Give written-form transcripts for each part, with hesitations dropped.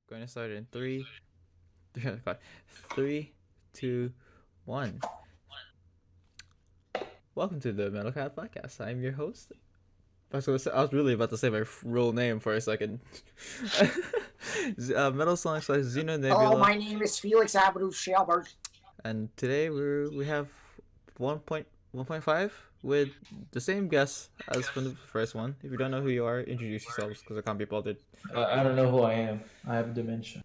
Going to start in three, two, one. Welcome to the MetalCast podcast. I'm your host. I was really about to say my real name for a second. Metal Sonic / Xeno Nebula. Hello, my name is Felix Abadu Shelberg. And today we have 1.5 with the same guest as from the first one. If you don't know who you are, introduce yourselves because I can't be bothered. I don't know who I am. I have dementia.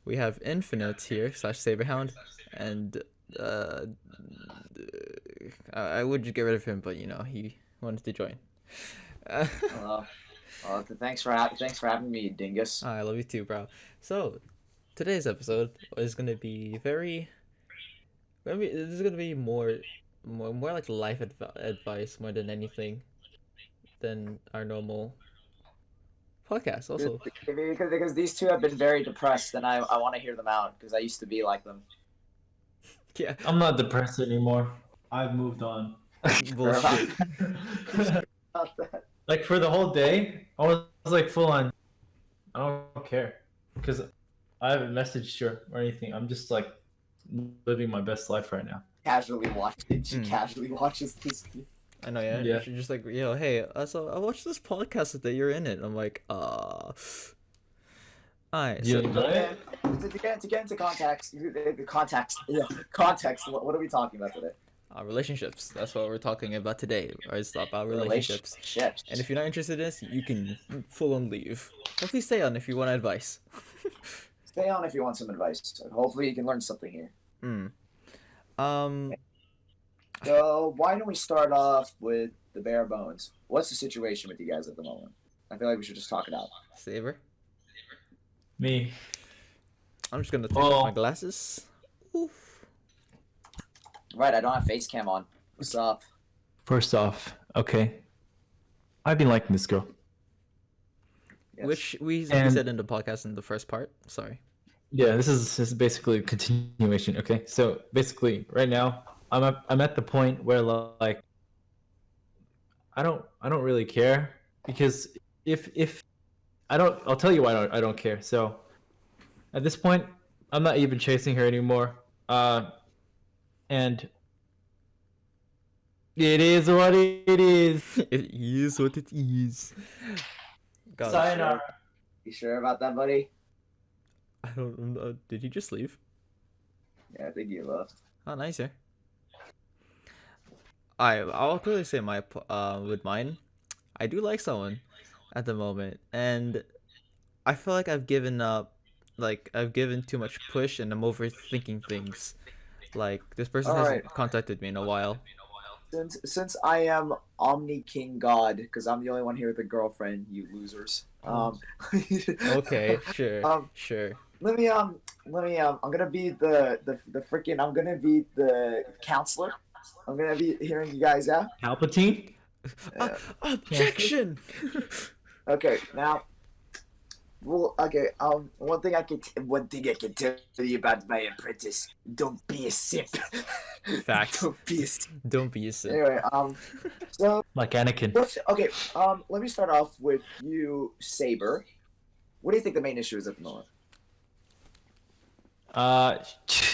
We have Infinite here / Saberhound, and I would just get rid of him, but he wanted to join. Hello. Thanks for having me, dingus. I love you too, bro. So today's episode is gonna be this is gonna be more like life advice more than anything than our normal podcast. Also, because these two have been very depressed, and I want to hear them out because I used to be like them. Yeah, I'm not depressed anymore. I've moved on. bullshit. Like for the whole day, I was like full on. I don't care because I haven't messaged her or anything. I'm just like living my best life right now. Casually watching. She casually watches this. I know, yeah. Yeah. She's just like, hey, so I watched this podcast that you're in it. I'm like, alright. You So, enjoy it? To get into context, what are we talking about today? relationships. That's what we're talking about today. It's about relationships. Relationships. And if you're not interested in this, you can full on leave. But please stay on if you want advice. Stay on if you want some advice. Hopefully, you can learn something here. So why don't we start off with the bare bones? What's the situation with you guys at the moment? I feel like we should just talk it out. Saber. Me. I'm just gonna take off my glasses. Oof. Right, I don't have face cam on. What's up? First off, okay. I've been liking this girl. Yes. Which we And- said in the podcast in the first part. Sorry. Yeah, this is basically a continuation. Okay, so basically, right now, I'm at the point where like I don't really care because if I'll tell you why I don't care. So at this point, I'm not even chasing her anymore. And it is what it is. It is what it is. God, Sayonara. You sure about that, buddy? I don't know. Did he just leave? Yeah, I think you left. Oh, nice, yeah. I'll clearly say with mine, I do like someone at the moment, and I feel like I've given up, like I've given too much push, and I'm overthinking things. Like this person hasn't contacted me in a while. Since I am Omni King God, because I'm the only one here with a girlfriend, you losers. Okay, sure, sure. Let me I'm gonna be I'm gonna be the counselor. I'm gonna be hearing you guys out. Palpatine. Objection. Okay, now. Well, okay. One thing I can tell you about my apprentice: don't be a simp. Facts. Don't be a simp. Don't be a simp. Anyway, so Like Anakin. okay. Let me start off with you, Saber. What do you think the main issue is at the moment?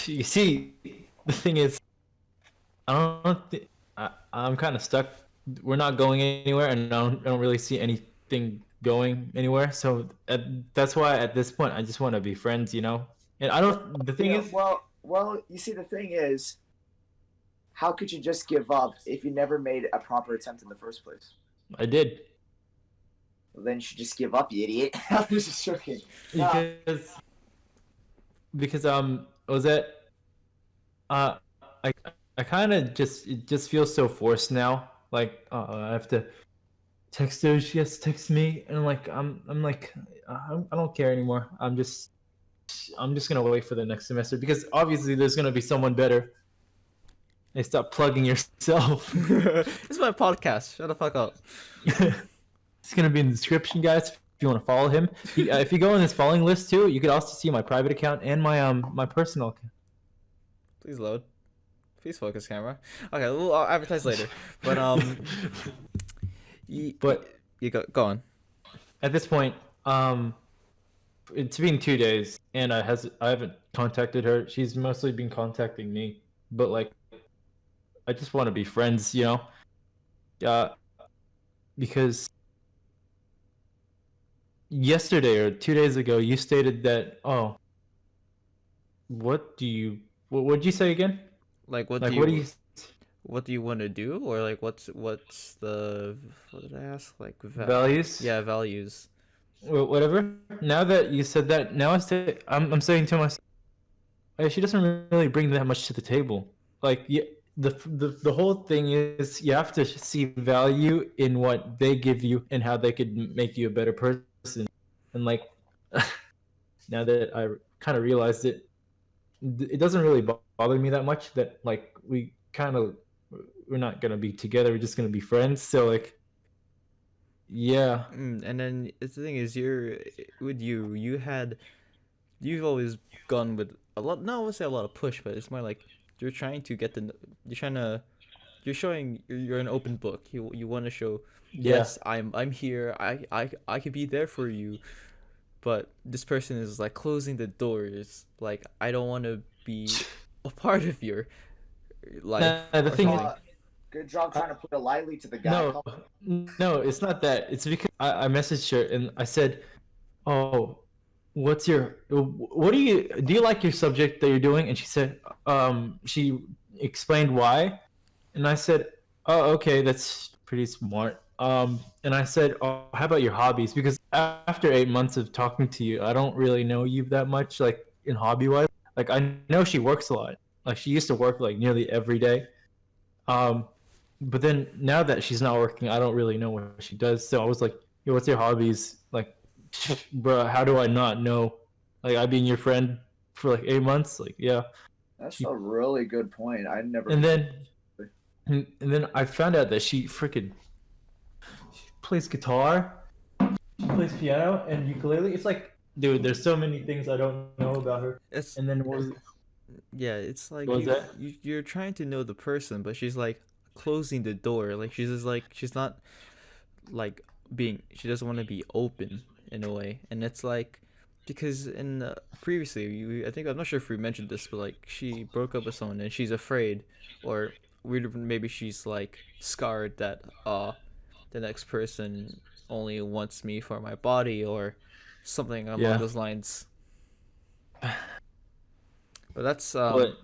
You see, the thing is, I'm kind of stuck. We're not going anywhere, and I don't really see anything going anywhere. So that's why at this point, I just want to be friends, And I don't. The thing is, well, you see, the thing is, how could you just give up if you never made a proper attempt in the first place? I did Well, then you should just give up, you idiot. I'm just joking. because was it? I kind of it just feels so forced now. Like I have to text her, she has to text me, and like I'm like I don't care anymore. I'm just gonna wait for the next semester because obviously there's gonna be someone better. Hey, stop plugging yourself. This is my podcast. Shut the fuck up. It's gonna be in the description, guys. If you want to follow him, if you go on this following list too, you could also see my private account and my personal account. Please load. Please focus, camera. Okay, I'll advertise later. But But you go on. at this point, it's been 2 days, and I haven't contacted her. She's mostly been contacting me, but like, I just want to be friends, you know? Because yesterday or 2 days ago, you stated that, oh, what did you say again? Like, Like, what do you, what do you want to do, or like what's the what did I ask? Like values? yeah, values. Whatever. Now that you said that, now I'm saying to myself, hey, she doesn't really bring that much to the table. Like, yeah, the whole thing is you have to see value in what they give you and how they could make you a better person. And like, now that I kind of realized it, it doesn't really bother me that much that like we're not gonna be together. We're just gonna be friends. So like, yeah, And then the thing is, you've always gone with a lot. No, I would say a lot of push, but it's more like you're trying to get the you're trying to you're showing you're an open book. You want to show, yeah. yes, I'm here. I could be there for you. But this person is like closing the doors. Like, I don't want to be a part of your life The or thing is, something. Good job trying to put it lightly to the guy. no, no, it's not that. It's because I messaged her and I said, "Oh, what do you like your subject that you're doing?" And she said, she explained why, and I said, "Oh, okay, that's pretty smart." And I said, "Oh, how about your hobbies?" Because after 8 months of talking to you, I don't really know you that much, like in hobby wise. Like I know she works a lot. Like she used to work like nearly every day. Um, but then now that she's not working, I don't really know what she does. So I was like, "Yo, what's your hobbies?" Like, bruh, how do I not know? Like, I've been your friend for like 8 months. Like, yeah. That's a really good point. I never. And then, and then I found out that she freaking plays guitar, she plays piano and ukulele. It's like, dude, there's so many things I don't know about her. It's And then yeah, it's like what was that? you're trying to know the person, but she's like closing the door. Like she's just like she's not like she doesn't want to be open in a way, and it's like because in previously I think I'm not sure if we mentioned this, but like she broke up with someone and she's afraid, or maybe she's like scarred that the next person only wants me for my body or something along Yeah. those lines. But that's But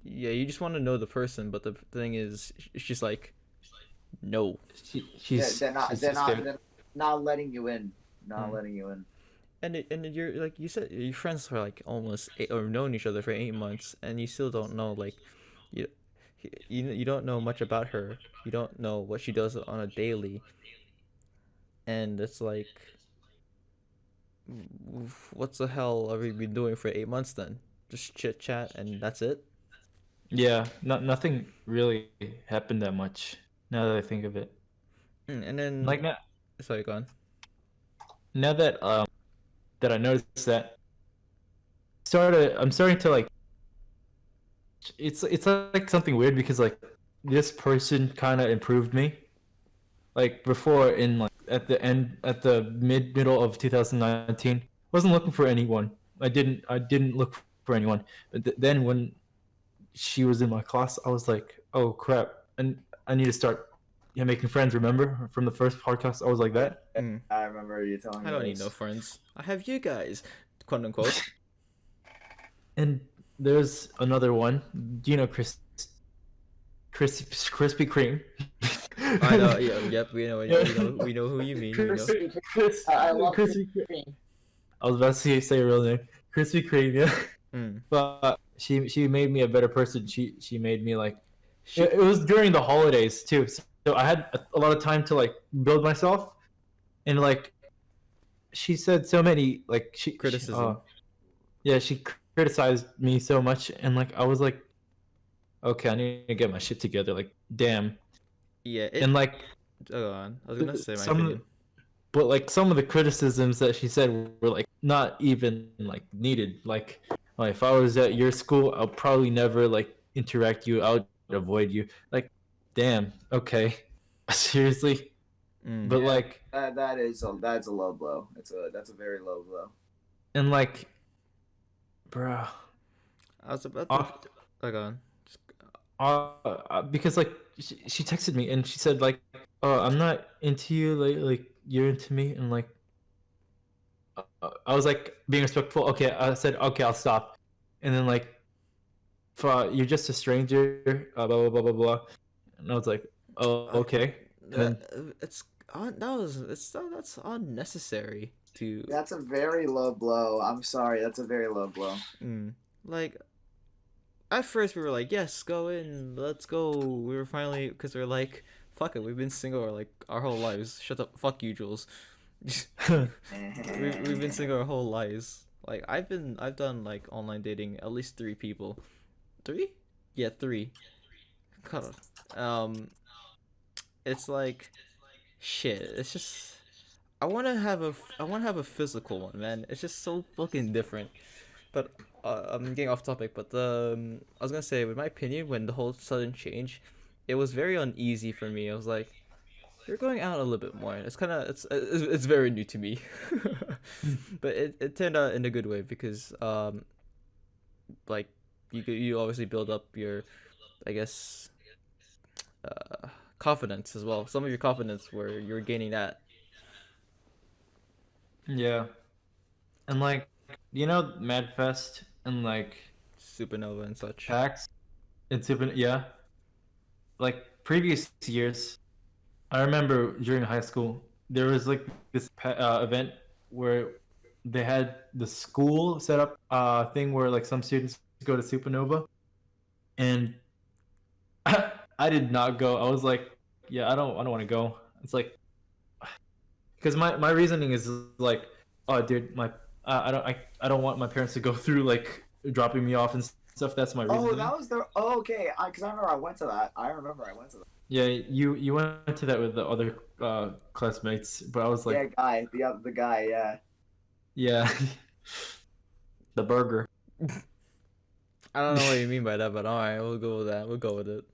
yeah, you just want to know the person, but the thing is she's like no. she's They're not. she's They're not. scared. They're not letting you in. Not Mm. letting you in. And you're like you said you're friends for like almost or known each other for 8 months, and you still don't know like you you don't know much about her. You don't know what she does on a daily, and it's like what's the hell have we been doing for 8 months then? Just chit chat and that's it. Yeah, nothing really happened that much. Now that I think of it, And then like sorry, go on. now that I noticed that, I'm starting to like. It's like something weird because like this person kind of improved me. Like before, in like at the middle of 2019, wasn't looking for anyone. I didn't look for anyone. But then when she was in my class, I was like, oh crap, and I need to start making friends. Remember from the first podcast, I was like that. Mm. I remember you telling me. I don't need this. no friends. I have you guys, quote unquote. And there's another one. Do you know Krispy Kreme? I know. Yeah. Yep. We know who you mean. We know. I love Krispy Kreme. Kreme. I was about to say her real name, Krispy Kreme. Yeah, Mm. but she made me a better person. She made me like She, it was during the holidays too, so I had a lot of time to like build myself, and like she said so many like criticism. yeah, she criticized me so much, and like I was like, okay, I need to get my shit together. Like, damn, Yeah. and like Go on. I was gonna say my some opinion. but like some of the criticisms that she said were like not even like needed. Like if I was at your school, I'll probably never like interact you. I would avoid you. Like, damn. Okay, seriously. Mm. But Yeah. like, That's a low blow. That's a very low blow. And like, bruh, I was about to. off, Oh, go on. Just- because like she texted me and she said like, "Oh, I'm not into you, like you're into me," and like, I was like being respectful. Okay, I said okay, I'll stop, and then like, you're just a stranger, blah blah blah blah blah, and I was like, oh Uh, okay, and then it's that was that's unnecessary to That's a very low blow. I'm sorry, that's a very low blow. like at first we were like, yes, go in, let's go. We were finally because we're like, fuck it, we've been single like our whole lives. Shut up, fuck you, Jules. We've been single our whole lives. Like I've done like online dating at least 3 people. 3? Yeah, 3. God. It's like shit. It's just I want to have a physical one, man. It's just so fucking different. But I'm getting off topic. But I was gonna say, in my opinion, when the whole sudden change, it was very uneasy for me. I was like, you're going out a little bit more. It's kind of it's very new to me, but it turned out in a good way because like you obviously build up your, I guess, uh confidence as well. Some of your confidence where you're gaining that. yeah, and like, you know, Madfest and like Supernova and such. PAX and Super, yeah, like previous years. I remember during high school there was like this event where they had the school set up thing where like some students go to Supernova, and I did not go. I was like, yeah, I don't want to go. It's like, because my reasoning is like, oh dude, my I don't want my parents to go through like dropping me off and stuff. That's my Oh, reasoning. that was the. Oh, okay, because I remember I went to that. I remember I went to that. Yeah, you went to that with the other classmates, but I was Yeah, like, guy, the guy, yeah. yeah, the burger. I don't know what you mean by that, but alright, we'll go with that. We'll go with it.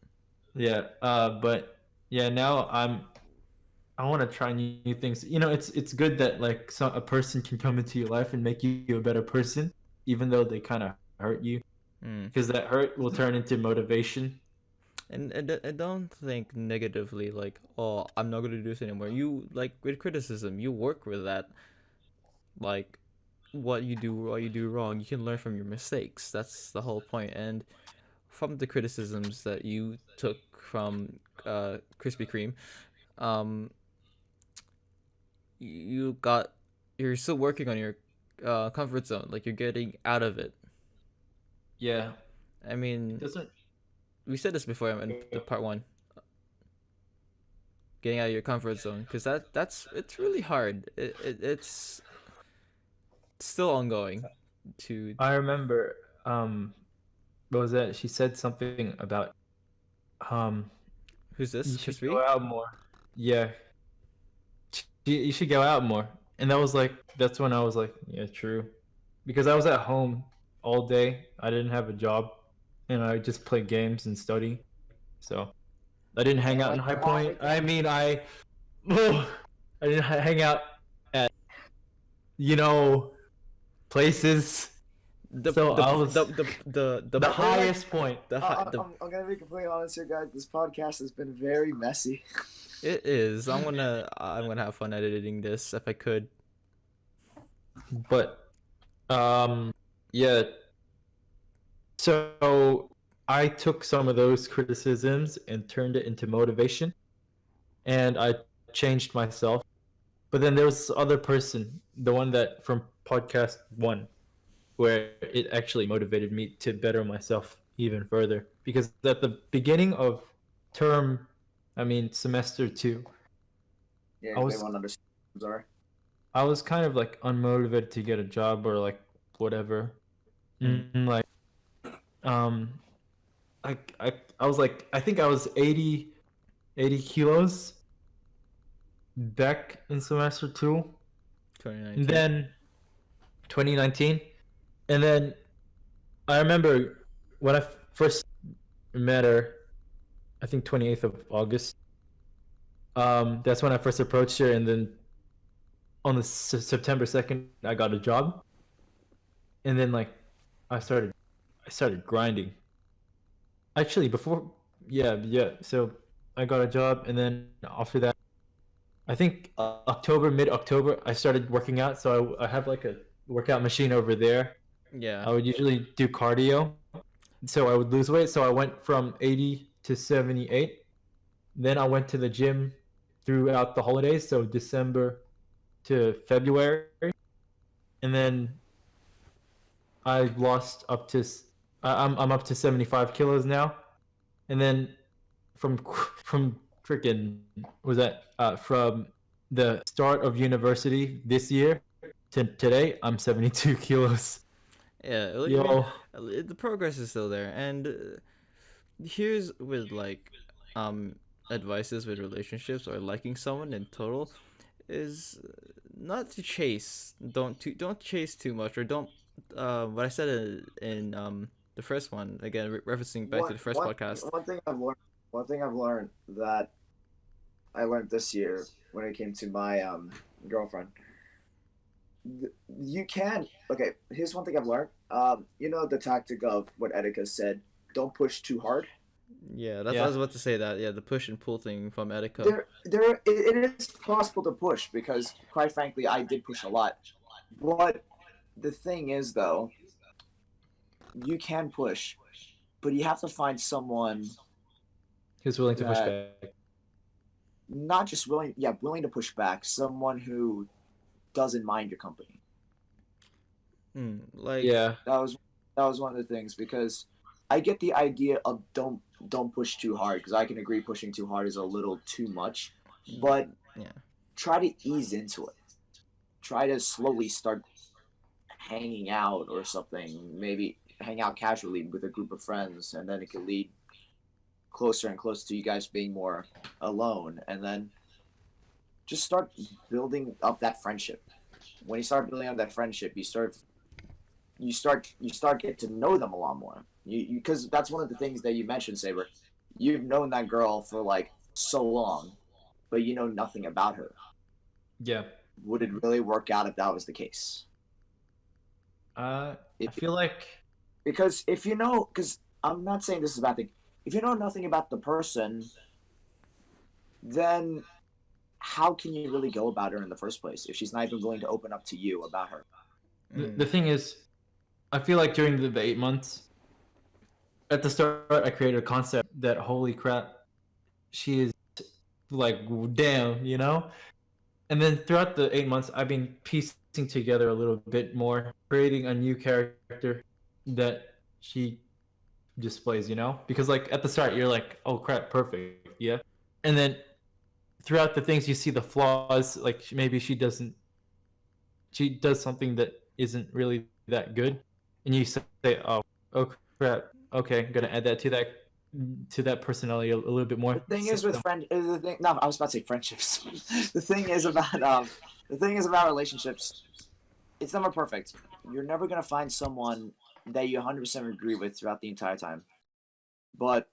Yeah, but yeah, now I want to try new things. You know, it's good that like a person can come into your life and make you a better person, even though they kind of hurt you, Mm. because that hurt will turn into motivation. And don't think negatively like, oh, I'm not gonna do this anymore. You like with criticism, you work with that. Like, what you do wrong, you can learn from your mistakes. That's the whole point. And from the criticisms that you took from Krispy Kreme, um, you got you're still working on your comfort zone. Like you're getting out of it. Yeah, I mean, doesn't. we said this before in the part 1. Getting out of your comfort zone because that's it's really hard. It's still ongoing to I remember. What was that? She said something about um who's you this should Krispy? go out more. Yeah, you should go out more. And that was like, that's when I was like, yeah, true. Because I was at home all day. I didn't have a job, and I just played games and study. So I didn't hang out in High Point. I mean, I didn't hang out at, you know, places. the So the I was the highest point. I'm gonna be completely honest here, guys. This podcast has been very messy. It is. I'm gonna have fun editing this if I could. But yeah. So I took some of those criticisms and turned it into motivation, and I changed myself. But then there was this other person, the one that from podcast 1, where it actually motivated me to better myself even further. Because at the beginning of term, I mean semester 2, Yeah, I was everyone understands. I'm sorry. I was kind of like unmotivated to get a job or like whatever. And like um I was like, I think I was 80 kilos back in semester 2, 2019. and then 2019, and then I remember when I first met her, I think 28th of August. That's when I first approached her, and then on the September 2nd, I got a job. and then like I started grinding. Actually, before yeah. So I got a job, and then after that, I think mid October, I started working out. So I have like a workout machine over there. Yeah. I would usually do cardio, so I would lose weight. So I went from 80 to 78. Then I went to the gym throughout the holidays, so December to February, and then I lost up to I'm up to 75 kilos now, and then from freaking was that from the start of university this year to today, I'm 72 kilos. Yeah, I mean, Yo, the progress is still there, and here's with like, um, advices with relationships or liking someone in total is not to chase. Don't chase too much, or don't. What I said in the first one again, referencing back to One the first one podcast. one thing I've learned. One thing I've learned that I learned this year when it came to my girlfriend. You can okay. Here's one thing I've learned. You know the tactic of what Etika said. Don't push too hard. Yeah, that's I yeah, was about to say that. Yeah, the push and pull thing from Etika. It is possible to push because, quite frankly, I did push a lot. But the thing is, though, you can push, but you have to find someone who's willing to push that back. not just willing to push back. Someone who doesn't mind your company. Like, Yeah, That was one of the things because I get the idea of don't push too hard because I can agree pushing too hard is a little too much, but yeah, try to ease into it. Try to slowly start hanging out or something. Maybe hang out casually with a group of friends, and then it could lead closer and closer to you guys being more alone, and then just start building up that friendship. When you start building up that friendship, you start get to know them a lot more. You because that's one of the things that you mentioned, Saber. You've known that girl for like so long, but you know nothing about her. yeah. Would it really work out if that was the case? I If feel like because if you know, because I'm not saying this is a bad thing. If you know nothing about the person, then how can you really go about her in the first place if she's not even willing to open up to you about her? the thing is, I feel like during the 8 months at the start, I created a concept that holy crap, she is like damn, you know. And then throughout the 8 months, I've been piecing together a little bit more, creating a new character that she displays, you know? Because like at the start, you're like, oh crap, perfect, yeah. And then throughout the things, you see the flaws. Like maybe she does something that isn't really that good, and you say, oh crap, okay, I'm gonna add that to that personality a little bit more. The thing So, is with friend, the thing. No, I was about to say friendships. The thing is about relationships. It's never perfect. You're never gonna find someone that you 100% agree with throughout the entire time. But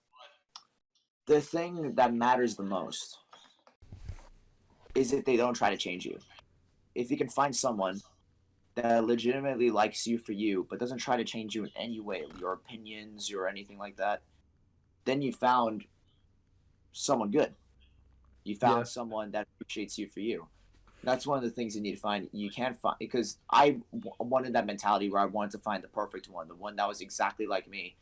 the thing that matters the most is if they don't try to change you. If you can find someone that legitimately likes you for you, but doesn't try to change you in any way, your opinions or anything like that, then you found someone good. You yeah, found someone that appreciates you for you. That's one of the things you need to find. You can't find because I wanted that mentality where I wanted to find the perfect one, the one that was exactly like me.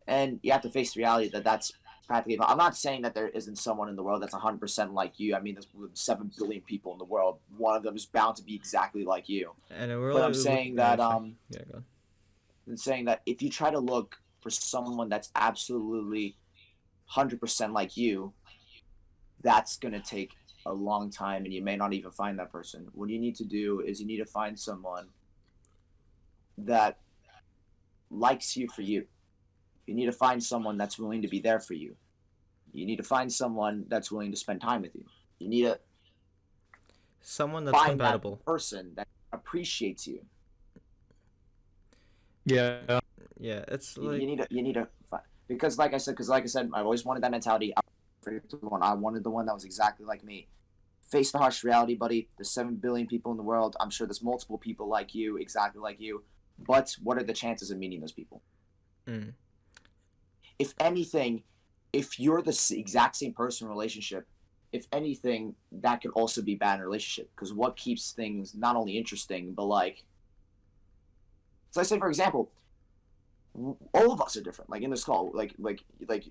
And you have to face the reality that that's practically. I'm not saying that there isn't someone in the world that's 100% like you. I mean, there's 7 billion people in the world. One of them is bound to be exactly like you. and we're But all looking. Yeah, go on. I'm saying that if you try to look for someone that's absolutely 100% like you, that's gonna take a long time, and you may not even find that person. What you need to do is you need to find someone that likes you for you. You need to find someone that's willing to be there for you. You need to find someone that's willing to spend time with you. You need to Someone that's find that compatible. person that appreciates you. yeah. Yeah, it's You like, need to because like I said, I always wanted that mentality. I wanted the one that was exactly like me. Face the harsh reality, buddy. There's 7 billion people in the world. I'm sure there's multiple people like you, exactly like you. but what are the chances of meeting those people? Mm. If anything, if you're the exact same person in a relationship, if anything, that could also be bad in a relationship. Because what keeps things not only interesting, but like, so let's say for example, all of us are different. Like in this call, like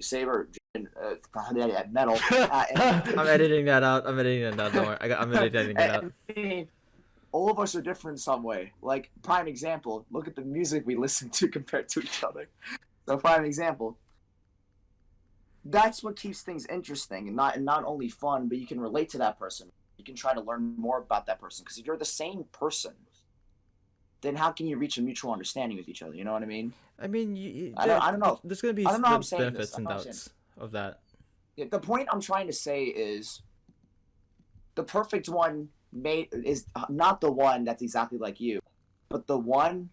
Saber, Metal. I'm editing that out. I'm editing that out. Don't worry. I'm editing it out. And all of us are different in some way. Like prime example, look at the music we listen to compared to each other. So prime example. That's what keeps things interesting and not only fun, but you can relate to that person. You can try to learn more about that person. Because if you're the same person, then how can you reach a mutual understanding with each other? You know what I mean? I mean, I don't know. There's gonna be I don't know how I'm the saying benefits this. and doubts of that. The point I'm trying to say is the perfect one is not the one that's exactly like you, but the one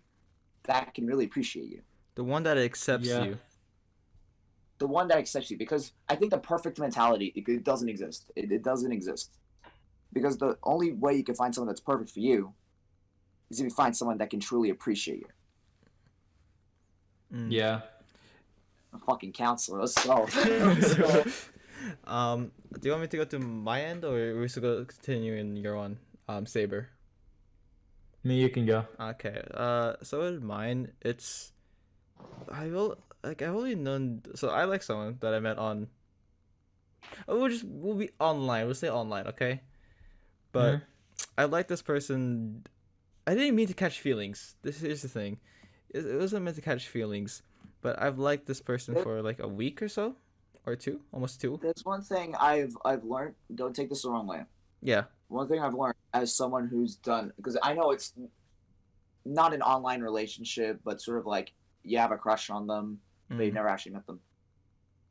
that can really appreciate you. The one that accepts you. The one that accepts you, because I think the perfect mentality, it doesn't exist. It doesn't exist. Because the only way you can find someone that's perfect for you is if you find someone that can truly appreciate you. Mm. Yeah. A fucking counselor. Let's go. Do you want me to go to my end, or are we still going to continue in your one, Saber? Me, you can go. Okay. So in mine, it's I've only known. So I like someone that I met on. We'll be online. We'll say online, okay? But I like this person. I didn't mean to catch feelings. This is the thing. It wasn't meant to catch feelings, but I've liked this person for like a week or so, or two, almost 2. There's one thing I've learned. Don't take this the wrong way. Yeah. One thing I've learned as someone who's done, because I know it's not an online relationship, but sort of like you have a crush on them, but you've never actually met them.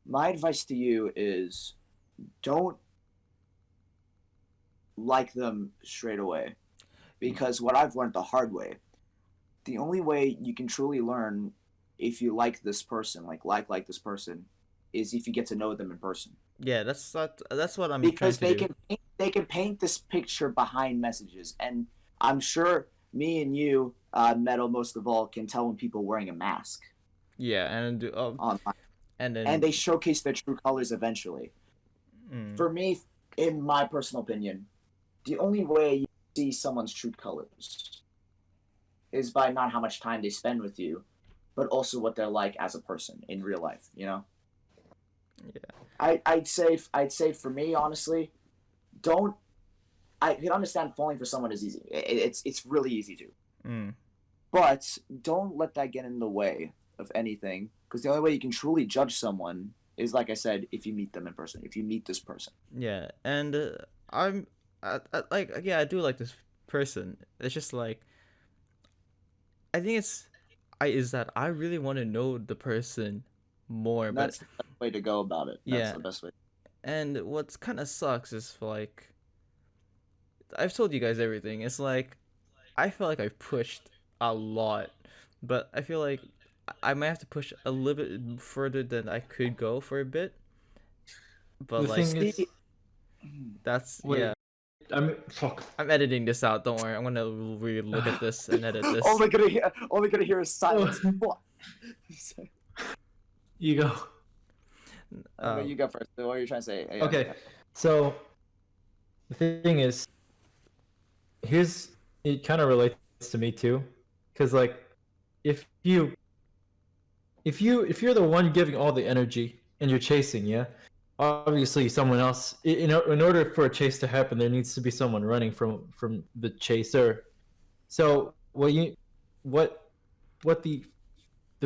My advice to you is don't like them straight away, because what I've learned the hard way, the only way you can truly learn if you like this person, like this person, is if you get to know them in person. Yeah, that's what I'm because trying to do. They can paint this picture behind messages, and I'm sure me and you, Metal, most of all, can tell when people are wearing a mask. Yeah, and online. And they showcase their true colors eventually. For me, in my personal opinion, the only way you see someone's true colors is by not how much time they spend with you, but also what they're like as a person in real life. You know. Yeah. I'd say for me, honestly, I can understand falling for someone is easy. It's really easy to. But don't let that get in the way of anything, because the only way you can truly judge someone is, like I said, if you meet them in person, if you meet this person. Yeah, and I do like this person. It's just like, I think is that I really want to know the person more. That's the best way to go about it. That's the best way. And what's kind of sucks is like, I've told you guys everything. It's like, I feel like I've pushed a lot, but I feel like I might have to push a little bit further than I could go for a bit. But the thing is, that's yeah. Fuck. I'm editing this out. Don't worry. I'm gonna really look at this and edit this. All they're gonna hear is silence. You go. You go first. What are you trying to say? Okay. So the thing is, it kind of relates to me too, because like, if you're the one giving all the energy and you're chasing, yeah, obviously someone else, in order for a chase to happen, there needs to be someone running from the chaser. So the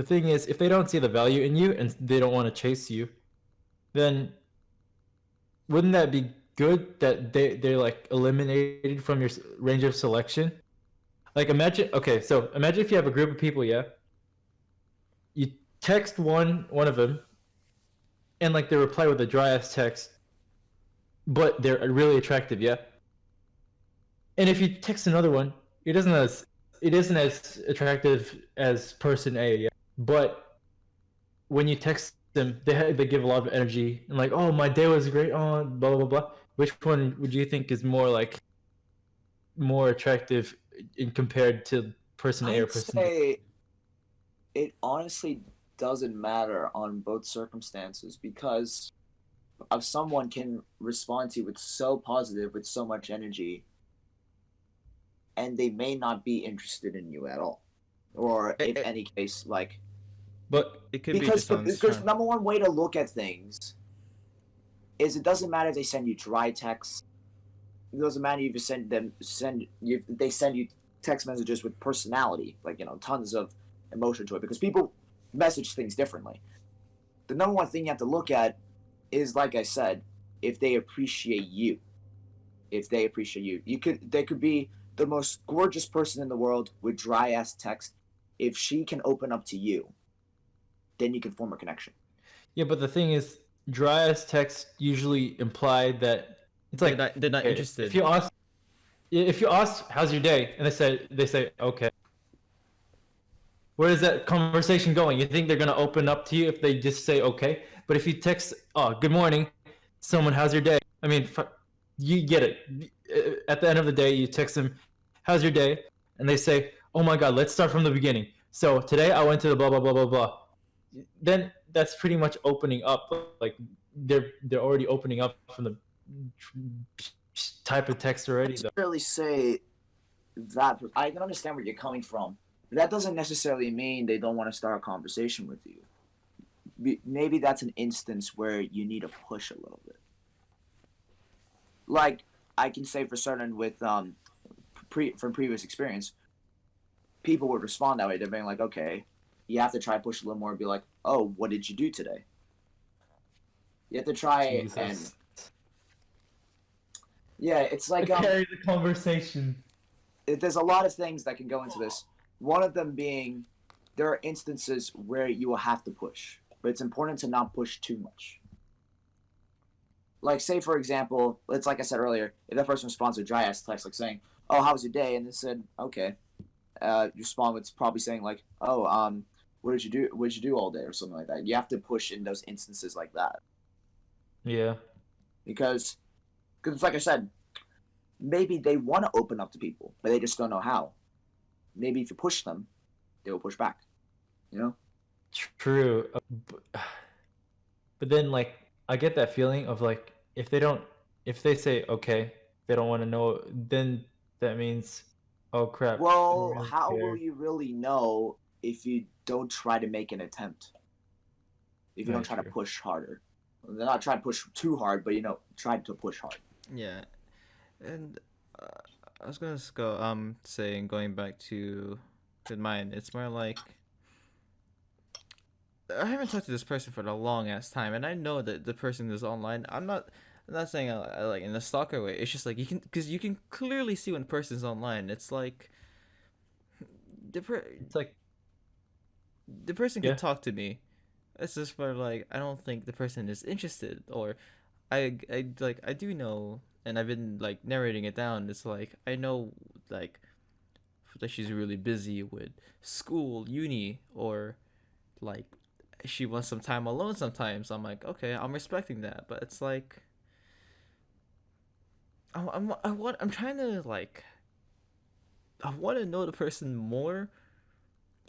thing is, if they don't see the value in you and they don't want to chase you, then wouldn't that be good that they're like eliminated from your range of selection? Like imagine if you have a group of people, yeah, you text one of them, and like they reply with a dry ass text, but they're really attractive, yeah. And if you text another one, it isn't as attractive as person A, yeah. But when you text them, they give a lot of energy and like, oh, my day was great, oh, blah blah blah. Which one would you think is more attractive in compared to person A or I'd person B? say it honestly doesn't matter on both circumstances because of someone can respond to you with so positive, with so much energy, and they may not be interested in you at all, or It, if it, any case, like But it could be because just the on because strength. number one way to look at things is it doesn't matter if they send you dry text. It doesn't matter if you they send you text messages with personality, like tons of emotion to it, because people message things differently. The number one thing you have to look at is, like I said, if they appreciate you. If they appreciate you, they could be the most gorgeous person in the world with dry ass text. If she can open up to you, then you can form a connection. yeah, but the thing is, dry as text usually imply that it's like They're not okay, interested. if you ask how's your day and they say okay, where is that conversation going? You think they're gonna open up to you if they just say okay? But if you text, oh, good morning, someone, how's your day? I mean, you get it. At the end of the day, you text them, how's your day? And they say, oh my god, let's start from the beginning. So today I went to the blah blah blah blah blah. Then that's pretty much opening up. Like they're already opening up from the type of text already. Though. Really say that I can understand where you're coming from. But that doesn't necessarily mean they don't want to start a conversation with you. Maybe that's an instance where you need to push a little bit. Like I can say for certain with from previous experience, people would respond that way. They're being like, okay, you have to try push a little more and be like, oh, what did you do today? You have to try Jesus. and yeah, it's like carry the conversation. There's a lot of things that can go into this. One of them being there are instances where you will have to push, but it's important to not push too much. Like, say, for example, it's like I said earlier, if that person responds with dry ass text, like saying, oh, how was your day? And they said, okay. You respond with probably saying, like, oh, what did you do? What did you do all day? Or something like that. You have to push in those instances like that. Yeah. Because like I said, maybe they want to open up to people, but they just don't know how. Maybe if you push them, they will push back. You know? True. But then, like, I get that feeling of, like, if they say, okay, they don't want to know, then that means, oh, crap. Well, Really how care. will you really know if you don't try to make an attempt? If you don't try to push harder. They're not trying to push too hard, but, try to push hard. Yeah, and I was gonna go saying going back to mine. It's more like I haven't talked to this person for a long ass time, and I know that the person is online. I'm not saying like in a stalker way. It's just like because you can clearly see when a person's online. It's like It's like, the person yeah. could talk to me. It's just more like I don't think the person is interested, or I do know, and I've been like narrating it down. It's like I know like that she's really busy with school, uni, or like she wants some time alone sometimes. I'm like, okay, I'm respecting that, but it's like I'm trying to like I want to know the person more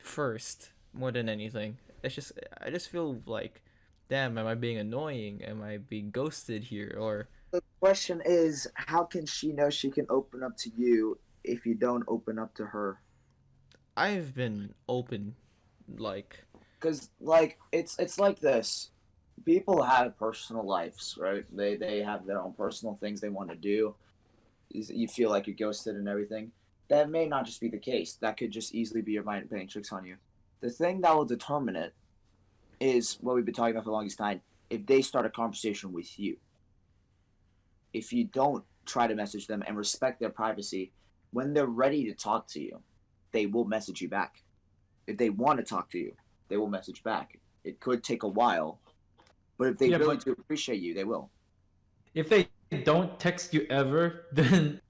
first, more than anything. I just feel like, damn, am I being annoying? Am I being ghosted here? Or The question is, how can she know she can open up to you if you don't open up to her? I've been open, like Because like it's like this. People have personal lives, right? They have their own personal things they want to do. You feel like you're ghosted and everything. That may not just be the case. That could just easily be your mind playing tricks on you. The thing that will determine it is what we've been talking about for the longest time. If they start a conversation with you, if you don't try to message them and respect their privacy, when they're ready to talk to you, they will message you back. If they want to talk to you, they will message back. It could take a while, but if they really do appreciate you, they will. If they don't text you ever, then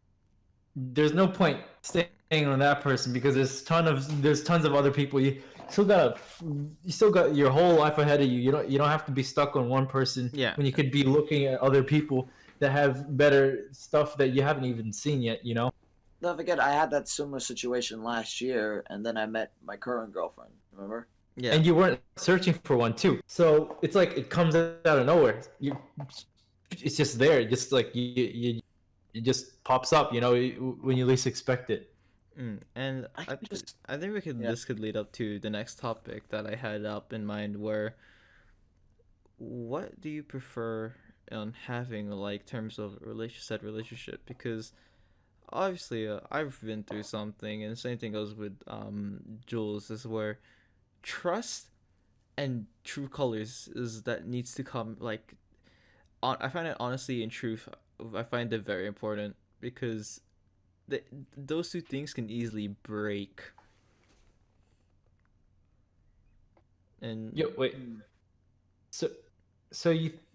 there's no point staying on that person because there's tons of other people. You still got your whole life ahead of you. You don't have to be stuck on one person. Yeah. When you could be looking at other people that have better stuff that you haven't even seen yet. Don't forget, I had that similar situation last year, and then I met my current girlfriend. Remember? Yeah. And you weren't searching for one too. So it's like it comes out of nowhere. It's just there. Just like it just pops up. When you least expect it. And I can just I think we could yeah. this could lead up to the next topic that I had up in mind, where what do you prefer on having like terms of relationship? Because obviously I've been through something, and the same thing goes with Jules, is where trust and true colors is that needs to come like I find it honestly in truth. I find it very important because those two things can easily break. And Yo, wait. Mm. So,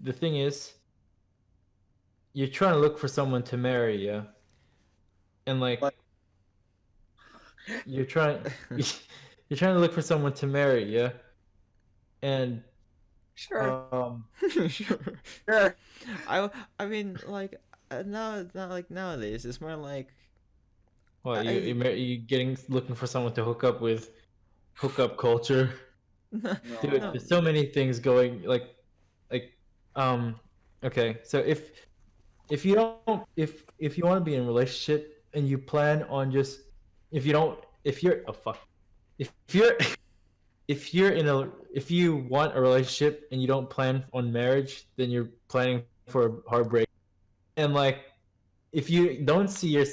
the thing is, you're trying to look for someone to marry, yeah, and like But you're trying, you're trying to look for someone to marry, yeah, and sure, um, sure. sure. I mean like now not like nowadays it's more like what I you getting looking for someone to hook up with, hookup culture, no, dude. no. No. There's so many things going, like, um, okay, so if you don't if you want to be in a relationship and you plan on just if you don't if you're oh fuck if you're if you want a relationship and you don't plan on marriage, then you're planning for a heartbreak. And like if you don't see your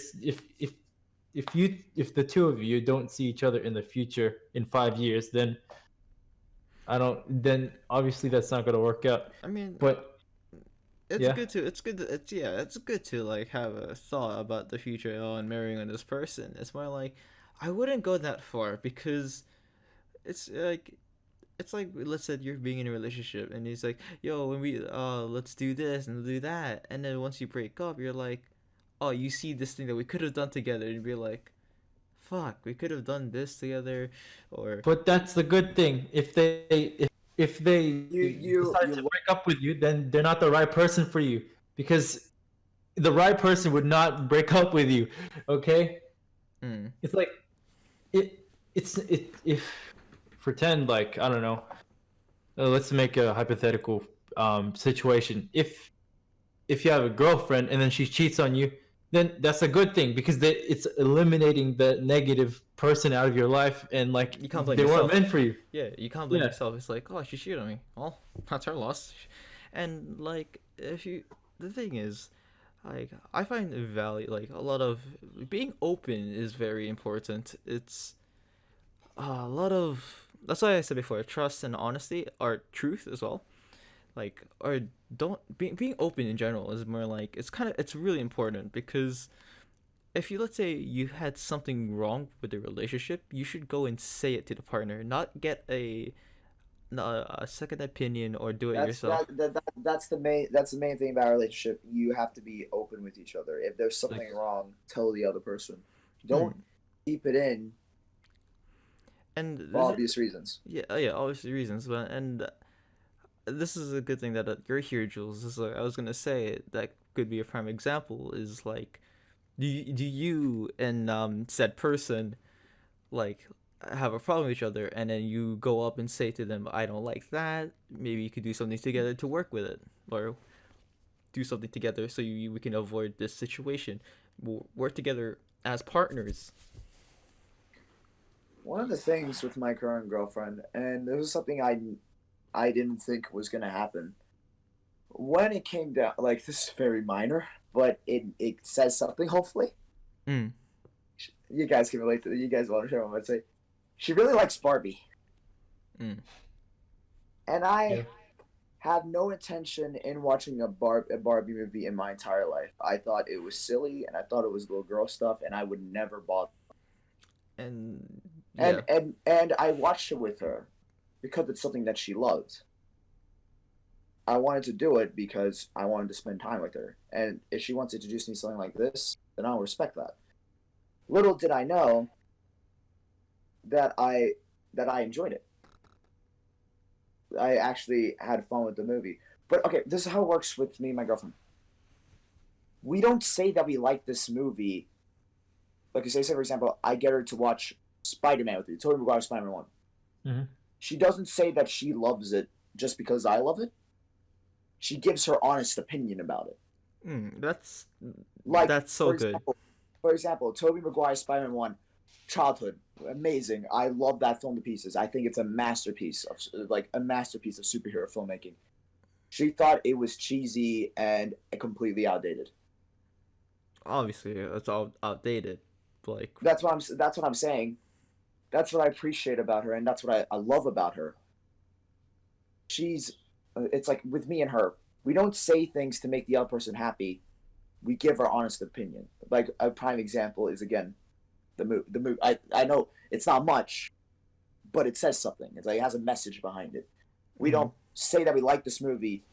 if the two of you don't see each other in the future in 5 years, then I don't then obviously that's not gonna work out. I mean But it's yeah. good to it's yeah it's good to like have a thought about the future, and marrying on this person. It's more like I wouldn't go that far because it's like let's say you're being in a relationship and he's like, yo, when we let's do this and do that, and then once you break up you're like, oh, you see this thing that we could have done together, and be like, fuck, we could have done this together. Or But that's the good thing. If they decide to You break up with you, then they're not the right person for you because the right person would not break up with you. Okay? mm, It's like if pretend like I don't know. Let's make a hypothetical situation. If you have a girlfriend and then she cheats on you, then that's a good thing because it's eliminating the negative person out of your life and like you can't blame they weren't yourself. meant for you. Yeah, you can't blame Yeah. yourself. It's like, oh, she cheated on me. Well, that's her loss. And like, if you, the thing is, like, I find the value, like, a lot of being open is very important. It's a lot of, that's why I said before, trust and honesty are truth as well. Like, or don't, being open in general is more like, it's really important because if you, let's say you had something wrong with the relationship, you should go and say it to the partner, not get a second opinion or do it that's yourself. that's the main thing about a relationship. You have to be open with each other. If there's Like something wrong, tell the other person. Mm. Don't keep it in And for this, obvious reasons. yeah, yeah, obviously reasons, but and this is a good thing that you're here, Jules. This is like, I was gonna say that could be a prime example. Is like, do you and said person like have a problem with each other, and then you go up and say to them, I don't like that. Maybe you could do something together to work with it, or do something together so we can avoid this situation. We'll work together as partners. One of the things with my current girlfriend, and this is something I didn't think was gonna happen. When it came down, like this is very minor, but it says something. Hopefully, Mm. you guys can relate to. You guys will understand what I'm gonna say. She really likes Barbie, Mm. and yeah. I have no intention in watching a Barbie movie in my entire life. I thought it was silly, and I thought it was little girl stuff, and I would never bother. And And yeah, and and I watched it with her because it's something that she loves. I wanted to do it because I wanted to spend time with her. And if she wants to introduce me to something like this, then I'll respect that. Little did I know that I enjoyed it. I actually had fun with the movie. But okay, this is how it works with me and my girlfriend. We don't say that we like this movie like say for example, I get her to watch Spider-Man with me, Tobey Maguire Spider-Man 1. Mm-hmm. She doesn't say that she loves it just because I love it. She gives her honest opinion about it. That's Like that's so good. For example, Tobey Maguire Spider-Man 1, childhood, amazing. I love that film to pieces. I think it's a masterpiece of superhero filmmaking. She thought it was cheesy and completely outdated. Obviously, it's all outdated. Like, That's what I'm saying. That's what I appreciate about her, and that's what I love about her. It's like with me and her, we don't say things to make the other person happy. We give our honest opinion. Like a prime example is again, the movie. I know it's not much, but it says something. It's like it has a message behind it. We don't say that we like this movie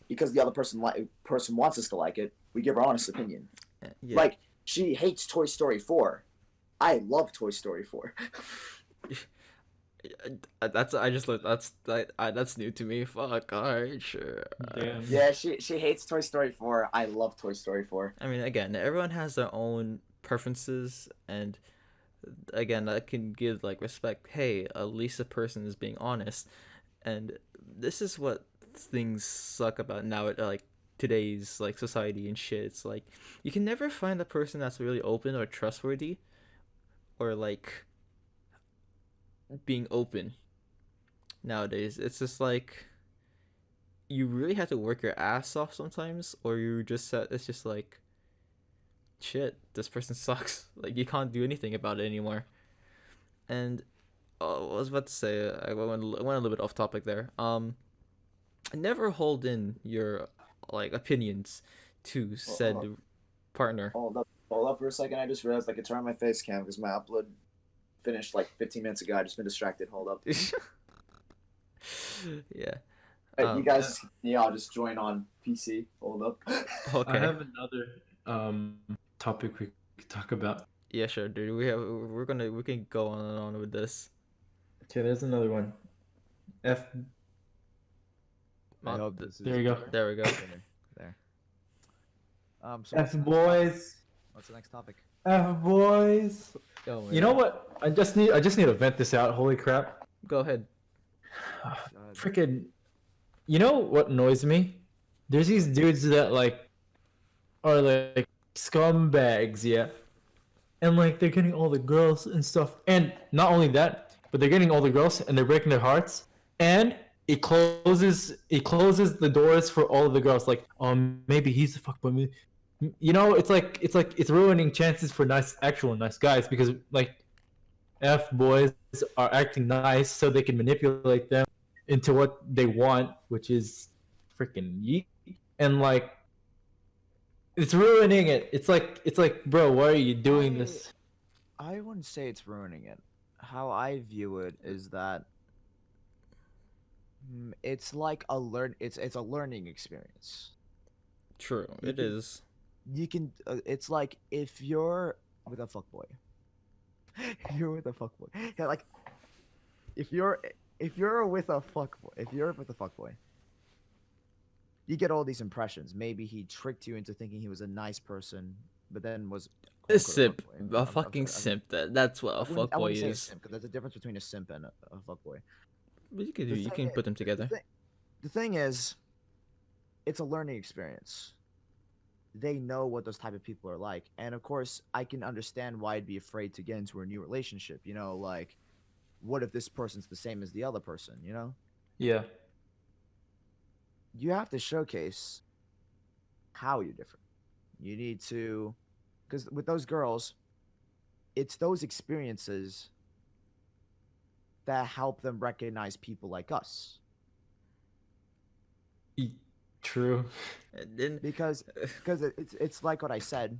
because the other person wants us to like it. We give our honest opinion. yeah. Like she hates Toy Story 4. I love Toy Story 4. That's new to me. Fuck. Alright, sure. Damn. Yeah, she hates Toy Story 4. I love Toy Story 4. I mean, again, everyone has their own preferences, and again, I can give like respect. Hey, at least a person is being honest, and this is what things suck about now. Like today's like society and shit. It's like you can never find a person that's really open or trustworthy, or like being open nowadays. It's just like you really have to work your ass off sometimes, or you just it's just like shit, this person sucks. Like you can't do anything about it anymore. And I was about to say, I went a little bit off topic there. Never hold in your like opinions to said partner. Hold up for a second. I just realized I could turn on my face cam because my upload finished like 15 minutes ago. I just been distracted. Hold up. Yeah. You guys, I'll just join on PC. Hold up. I have another topic we could talk about. Yeah, sure, dude. We can go on and on with this. Okay, there's another one. F. I hope this is There you go. There we go. There. So F boys. what's the next topic? F boys. Oh my You know God. what? I just need to vent this out. Holy crap. Go ahead. Freaking. You know what annoys me? There's these dudes that like are like scumbags, yeah. And like they're getting all the girls and stuff. And not only that, but they're getting all the girls and they're breaking their hearts. And it closes the doors for all of the girls. Like, maybe he's the fuckboy. You know, it's ruining chances for actual nice guys because like F boys are acting nice so they can manipulate them into what they want, which is freaking yeet. And like it's ruining it. It's like, bro, why are you doing this? I wouldn't say it's ruining it. How I view it is that it's like it's a learning experience. True, You it can- is. You can it's like if you're with a fuckboy. You're with a fuckboy. Yeah, like if you're with a fuckboy, you get all these impressions. Maybe he tricked you into thinking he was a nice person, but then was A simp, fuckboy. a fucking simp. That's what a I fuckboy wouldn't say a is. simp, because there's a difference between a simp and a fuckboy. But you can The you thing can is- put them together. The thing is, it's a learning experience. They know what those type of people are like, and of course, I can understand why I'd be afraid to get into a new relationship. You know, like, what if this person's the same as the other person? You know, Yeah. you have to showcase how you're different. You need to, because with those girls, it's those experiences that help them recognize people like us. True. And then Because it's like what I said.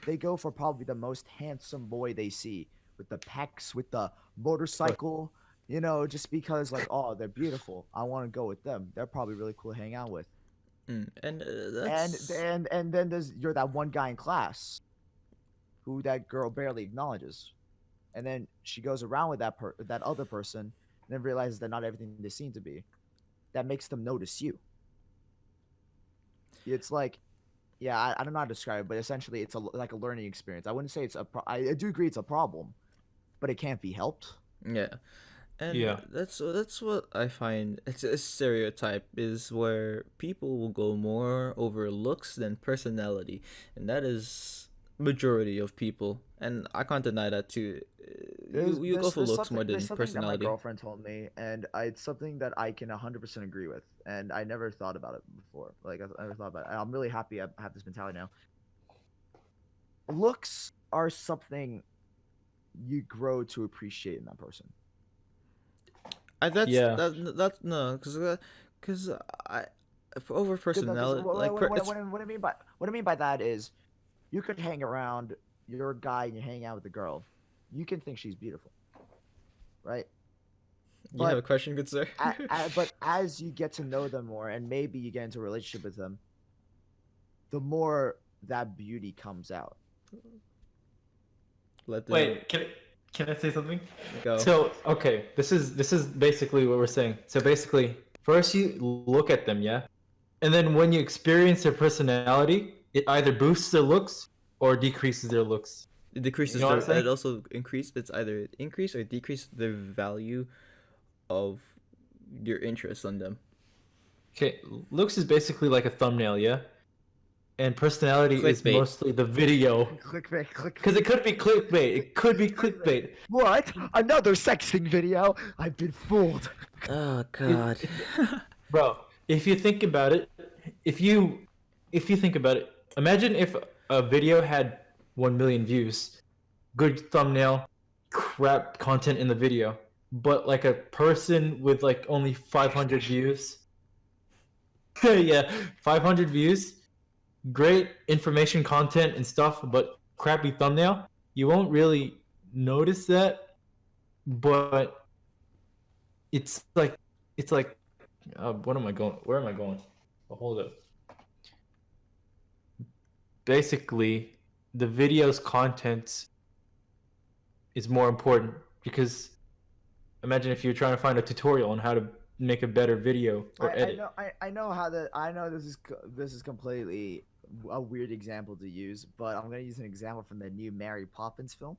They go for probably the most handsome boy they see, with the pecs, with the motorcycle, you know, just because like, oh, they're beautiful. I want to go with them. They're probably really cool to hang out with. and that's And then you're that one guy in class who that girl barely acknowledges. And then she goes around with that other person and then realizes that not everything they seem to be. That makes them notice you. It's like yeah, I don't know how to describe it, but essentially it's like a learning experience. I wouldn't say it's I do agree it's a problem, but it can't be helped. Yeah. And Yeah. that's what I find. It's a stereotype is where people will go more over looks than personality, and that is majority of people. And I can't deny that too. You go for looks more There's than something that my personality. girlfriend told me, and it's something that I can 100% agree with, and I never thought about it before. Like I never thought about it. I'm really happy I have this mentality now. Looks are something you grow to appreciate in that person. That's Yeah. that's no, cause I over Because personality like it's what I mean by that is, you could hang around, you're a guy and you're hanging out with a girl, you can think she's beautiful, right? you have a But question, good sir. but as you get to know them more, and maybe you get into a relationship with them, the more that beauty comes out. Let them Wait, can I say something? go. So okay, this is basically what we're saying. So basically, first you look at them, yeah, and then when you experience their personality, it either boosts their looks or decreases their looks. It You decreases know what their. I'm saying? It also increase. It's either increase or decrease the value of your interest on them. Okay, looks is basically like a thumbnail, yeah, and personality is Clickbait. mostly the video. Clickbait, Because it could be clickbait. It could be clickbait. What? Another sexting video? I've been fooled. Oh God. Bro, if you think about it, if you if you think about it, imagine if a video had 1 million views, good thumbnail, crap content in the video, but like a person with like only 500 views. Yeah, 500 views, great information content and stuff, but crappy thumbnail. You won't really notice that, but it's like what am I going? Where am I going? Oh, hold up. Basically, the video's content is more important because imagine if you're trying to find a tutorial on how to make a better video or edit. I know how that. I know this is completely a weird example to use, but I'm gonna use an example from the new Mary Poppins film.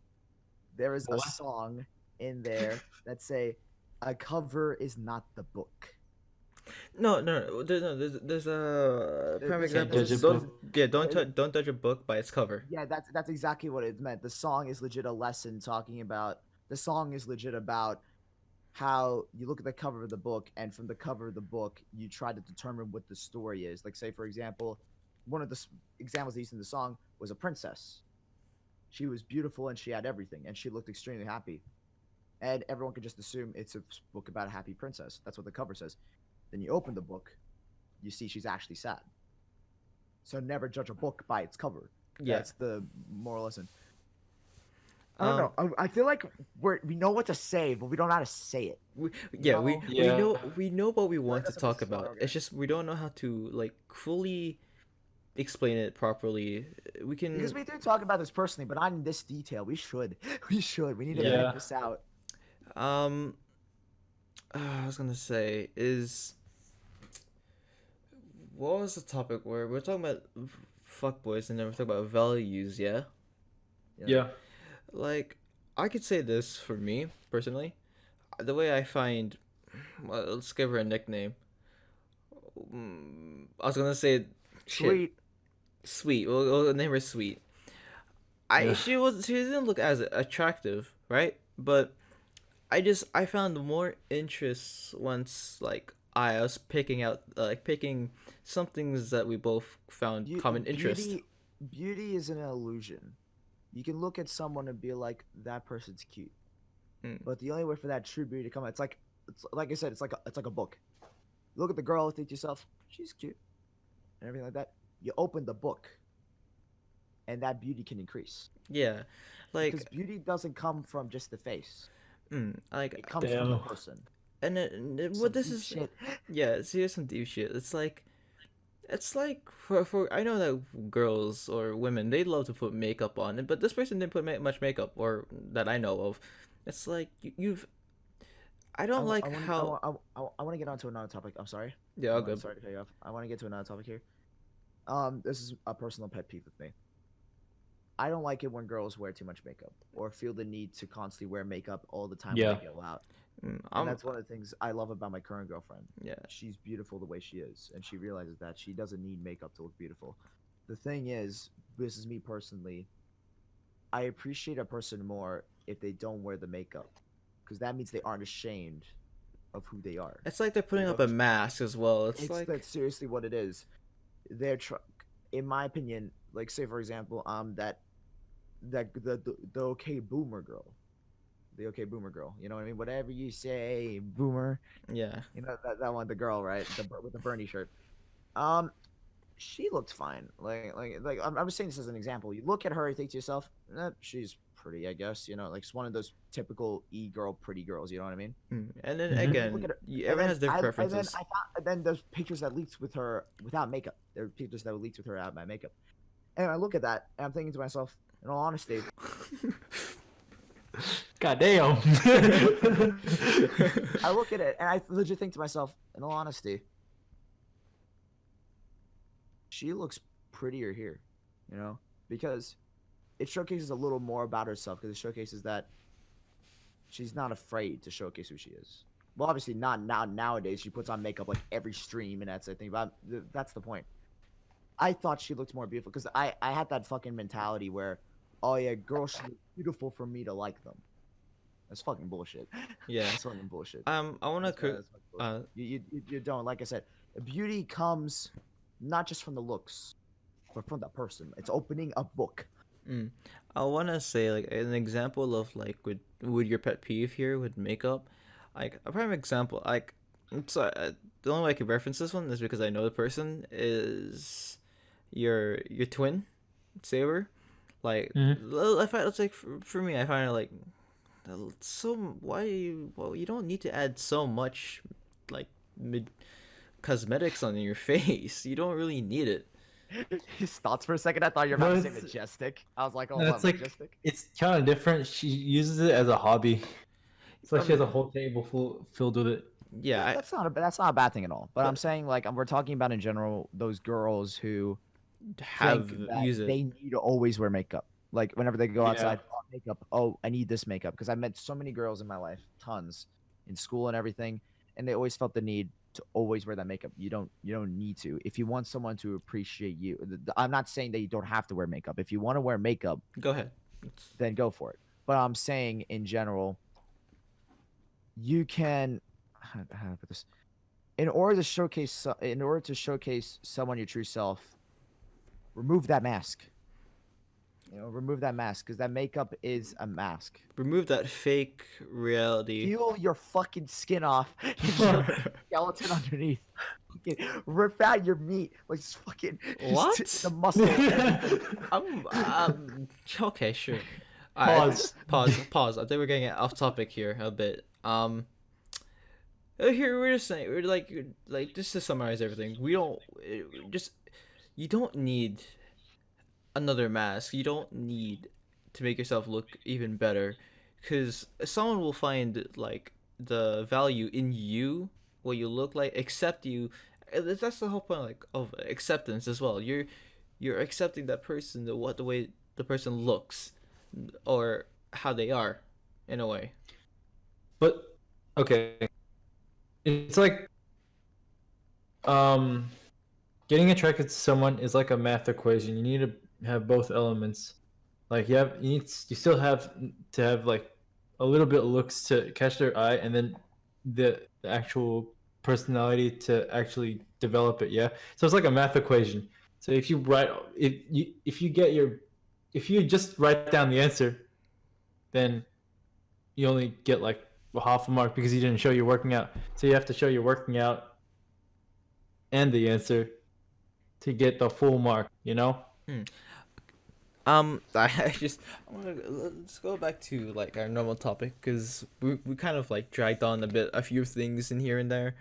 There is a What? song in there that say, "A cover is not the book." No. There's a prime There's example. Can't judge a Don't book. yeah. Don't judge a book by its cover. Yeah, that's exactly what it meant. The song is legit a lesson talking about. The song is legit about how you look at the cover of the book, and from the cover of the book you try to determine what the story is. Like, say for example, one of the examples they used in the song was a princess. She was beautiful and she had everything and she looked extremely happy, and everyone could just assume it's a book about a happy princess. That's what the cover says. Then you open the book, you see she's actually sad. So never judge a book by its cover. Yeah. That's the moral lesson. I Um, don't know. I feel like we know what to say, but we don't know how to say it. yeah, No. Yeah. we know what we want to that's a talk smart about. argument. It's just we don't know how to like fully explain it properly. We can Because we do talk about this personally, but not in this detail. We should. We should. We need to Yeah. make this out. I was gonna say is what was the topic where we're talking about fuckboys and then we're talking about values, yeah? Yeah. Like I could say this for me personally. The way I find well, let's give her a nickname. I was gonna say shit, Sweet. Sweet. We'll name her Sweet. Yeah. She didn't look as attractive, right? But I found more interest once like I was picking out picking some things that we both found common interest. Beauty is an illusion. You can look at someone and be like, that person's cute. Mm. But the only way for that true beauty to come out, it's like I said, it's like a book. Look at the girl, think to yourself, she's cute, and everything like that. You open the book, and that beauty can increase. Yeah, like Because beauty doesn't come from just the face; like it comes from the Damn. person. and Some what this deep is shit. yeah. Here's some deep shit. It's like for I know that girls or women they love to put makeup on it, but this person didn't put much makeup or that I know of. It's like you've I don't like how I want to get onto another topic. I'm sorry. yeah, all I'm good. sorry to cut you off. I want to get to another topic here. This is a personal pet peeve with me. I don't like it when girls wear too much makeup or feel the need to constantly wear makeup all the time Yeah. when they go out. And I'm that's one of the things I love about my current girlfriend. yeah. She's beautiful the way she is, and she realizes that she doesn't need makeup to look beautiful. The thing is, this is me personally. I appreciate a person more if they don't wear the makeup, because that means they aren't ashamed of who they are. It's like they're putting They up a don't- mask as well. It's It's like that's seriously what it is. They're in my opinion, like say for example, the okay boomer girl, the okay boomer girl. You know what I mean? Whatever you say, boomer. yeah. You know that one, the girl, right? With the Bernie shirt. Um, she looked fine. Like I'm just saying this as an example. You look at her, you think to yourself, she's pretty, I guess. You know, like it's one of those typical girl, pretty girls. You know what I mean? And then Mhm. again, Look at her. everyone has different And preferences. then and then there's pictures that leaked with her without makeup. There are pictures that were leaked with her without makeup. And I look at that, and I'm thinking to myself, in all honesty, God damn. I look at it, and I legit think to myself, in all honesty, she looks prettier here, you know, because it showcases a little more about herself. Because it showcases that she's not afraid to showcase who she is. Well, obviously not nowadays. She puts on makeup like every stream, and that's the thing. But that's the point. I thought she looked more beautiful because I had that fucking mentality where, oh yeah, girls should look beautiful for me to like them. That's fucking bullshit. Yeah. That's fucking bullshit. I want That's to. fucking bullshit. You don't, like I said, beauty comes not just from the looks, but from the person. It's opening a book. I want to say like an example of like with your pet peeve here with makeup, like a prime example. Like it's the only way I can reference this one is because I know the person is your twin, Saber. Like I find it's like for me, I find it like so well you don't need to add so much like mid cosmetics on your face. You don't really need it. His thoughts for a second. I thought you were No, about to say it's- majestic. I was like, oh, No, what, it's like- majestic? It's kind of different. She uses it as a hobby. It's like she has a whole table filled with it. Yeah, I, That's not a bad thing at all. But I'm But- saying like we're talking about in general those girls who have think that use it. they need to always wear makeup. Like whenever they go Yeah. outside, oh, makeup. Oh, I need this makeup because I met so many girls in my life, tons, in school and everything, and they always felt the need to always wear that makeup. You don't need to. If you want someone to appreciate you, I'm not saying that you don't have to wear makeup. If you want to wear makeup, Go ahead. then go for it. But I'm saying in general, you can how do I put this? In order to showcase someone your true self, remove that mask. You know, remove that mask because that makeup is a mask. Remove that fake reality. Peel your fucking skin off and show the skeleton underneath. Fucking rip out your meat, like just fucking just What? the muscle. Okay, sure. Pause. Pause. I think we're getting off topic here a bit. Here we're just saying we're like just to summarize everything. We don't just you don't need another mask. You don't need to make yourself look even better, because someone will find like the value in you, what you look like, accept you. That's the whole point, like of acceptance as well. You're accepting that person, the way the person looks, or how they are, in a way. But okay, it's like getting attracted to someone is like a math equation. You need to have both elements. Like you still have to have like a little bit of looks to catch their eye, and then the actual personality to actually develop it. Yeah, so it's like a math equation. So if you just write down the answer, then you only get like half a mark because you didn't show you're working out. So you have to show you're working out and the answer to get the full mark, you know? Let's go back to like our normal topic, because we kind of like dragged on a few things in here and there.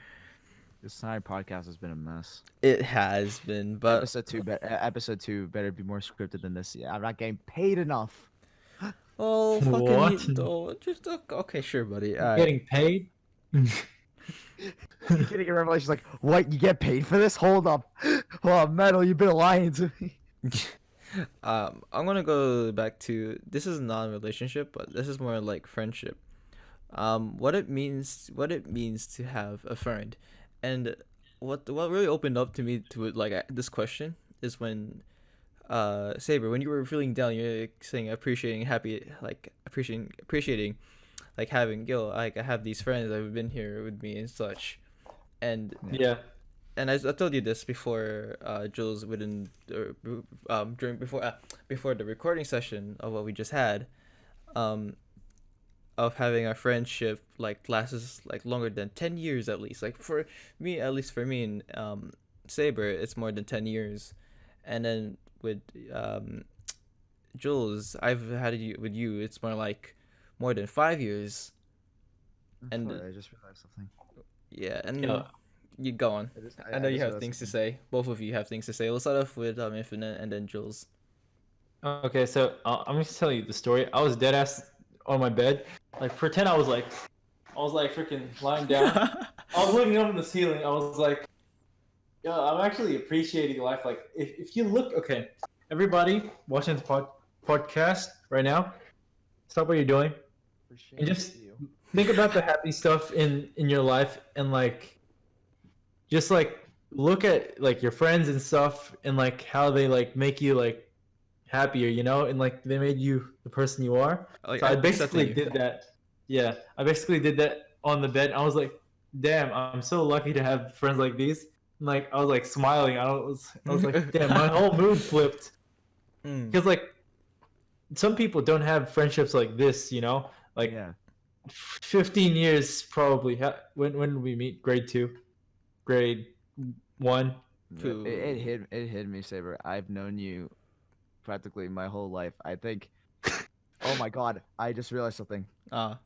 This entire podcast has been a mess. It has been, but Episode two better be more scripted than this. Yeah, I'm not getting paid enough. oh fucking What? just okay, sure, buddy. Getting paid? You're getting a revelation like, what? You get paid for this? Hold up, Oh, Metal, you've been lying to me. I'm gonna go back to this is not a relationship, but this is more like friendship. What it means to have a friend, and what really opened up to me to it, like this question is when Saber, when you were feeling down, you're saying appreciating like having like I have these friends that have been here with me and such, and Yeah. I told you this before, Jules, during before the recording session of what we just had, um, of having our friendship like lasts like longer than 10 years at least. Like for me, at least for me and Saber, it's more than 10 years, and then with um Jules, I've had it with you. It's more like more than 5 years, and Sorry, I just realized something. yeah, and Yeah. you go on. I know I you just have realized things to something. say. Both of you have things to say. Let's start off with Infinite and then Jules. Okay, so I'm just tell you the story. I was dead ass on my bed. Like pretend I was like freaking lying down. I was looking up in the ceiling. I was like, yo, I'm actually appreciating life. Like if you look, okay, everybody watching this podcast right now, stop what you're doing For and shame just to you. think about the happy stuff in your life and like just like look at like your friends and stuff and like how they like make you like happier, you know, and like they made you the person you are. Like So I accepting basically you. did that. Yeah, I basically did that on the bed. I was like, damn, I'm so lucky to have friends like these. And, like I was like smiling. I was like, damn, my whole mood flipped Mm. because like some people don't have friendships like this, you know, like Yeah. 15 years probably. When did we meet? Grade 2, grade 1. Yeah, Poo. it hit me, Saber. I've known you practically my whole life. I think. Oh my God! I just realized something. Ah.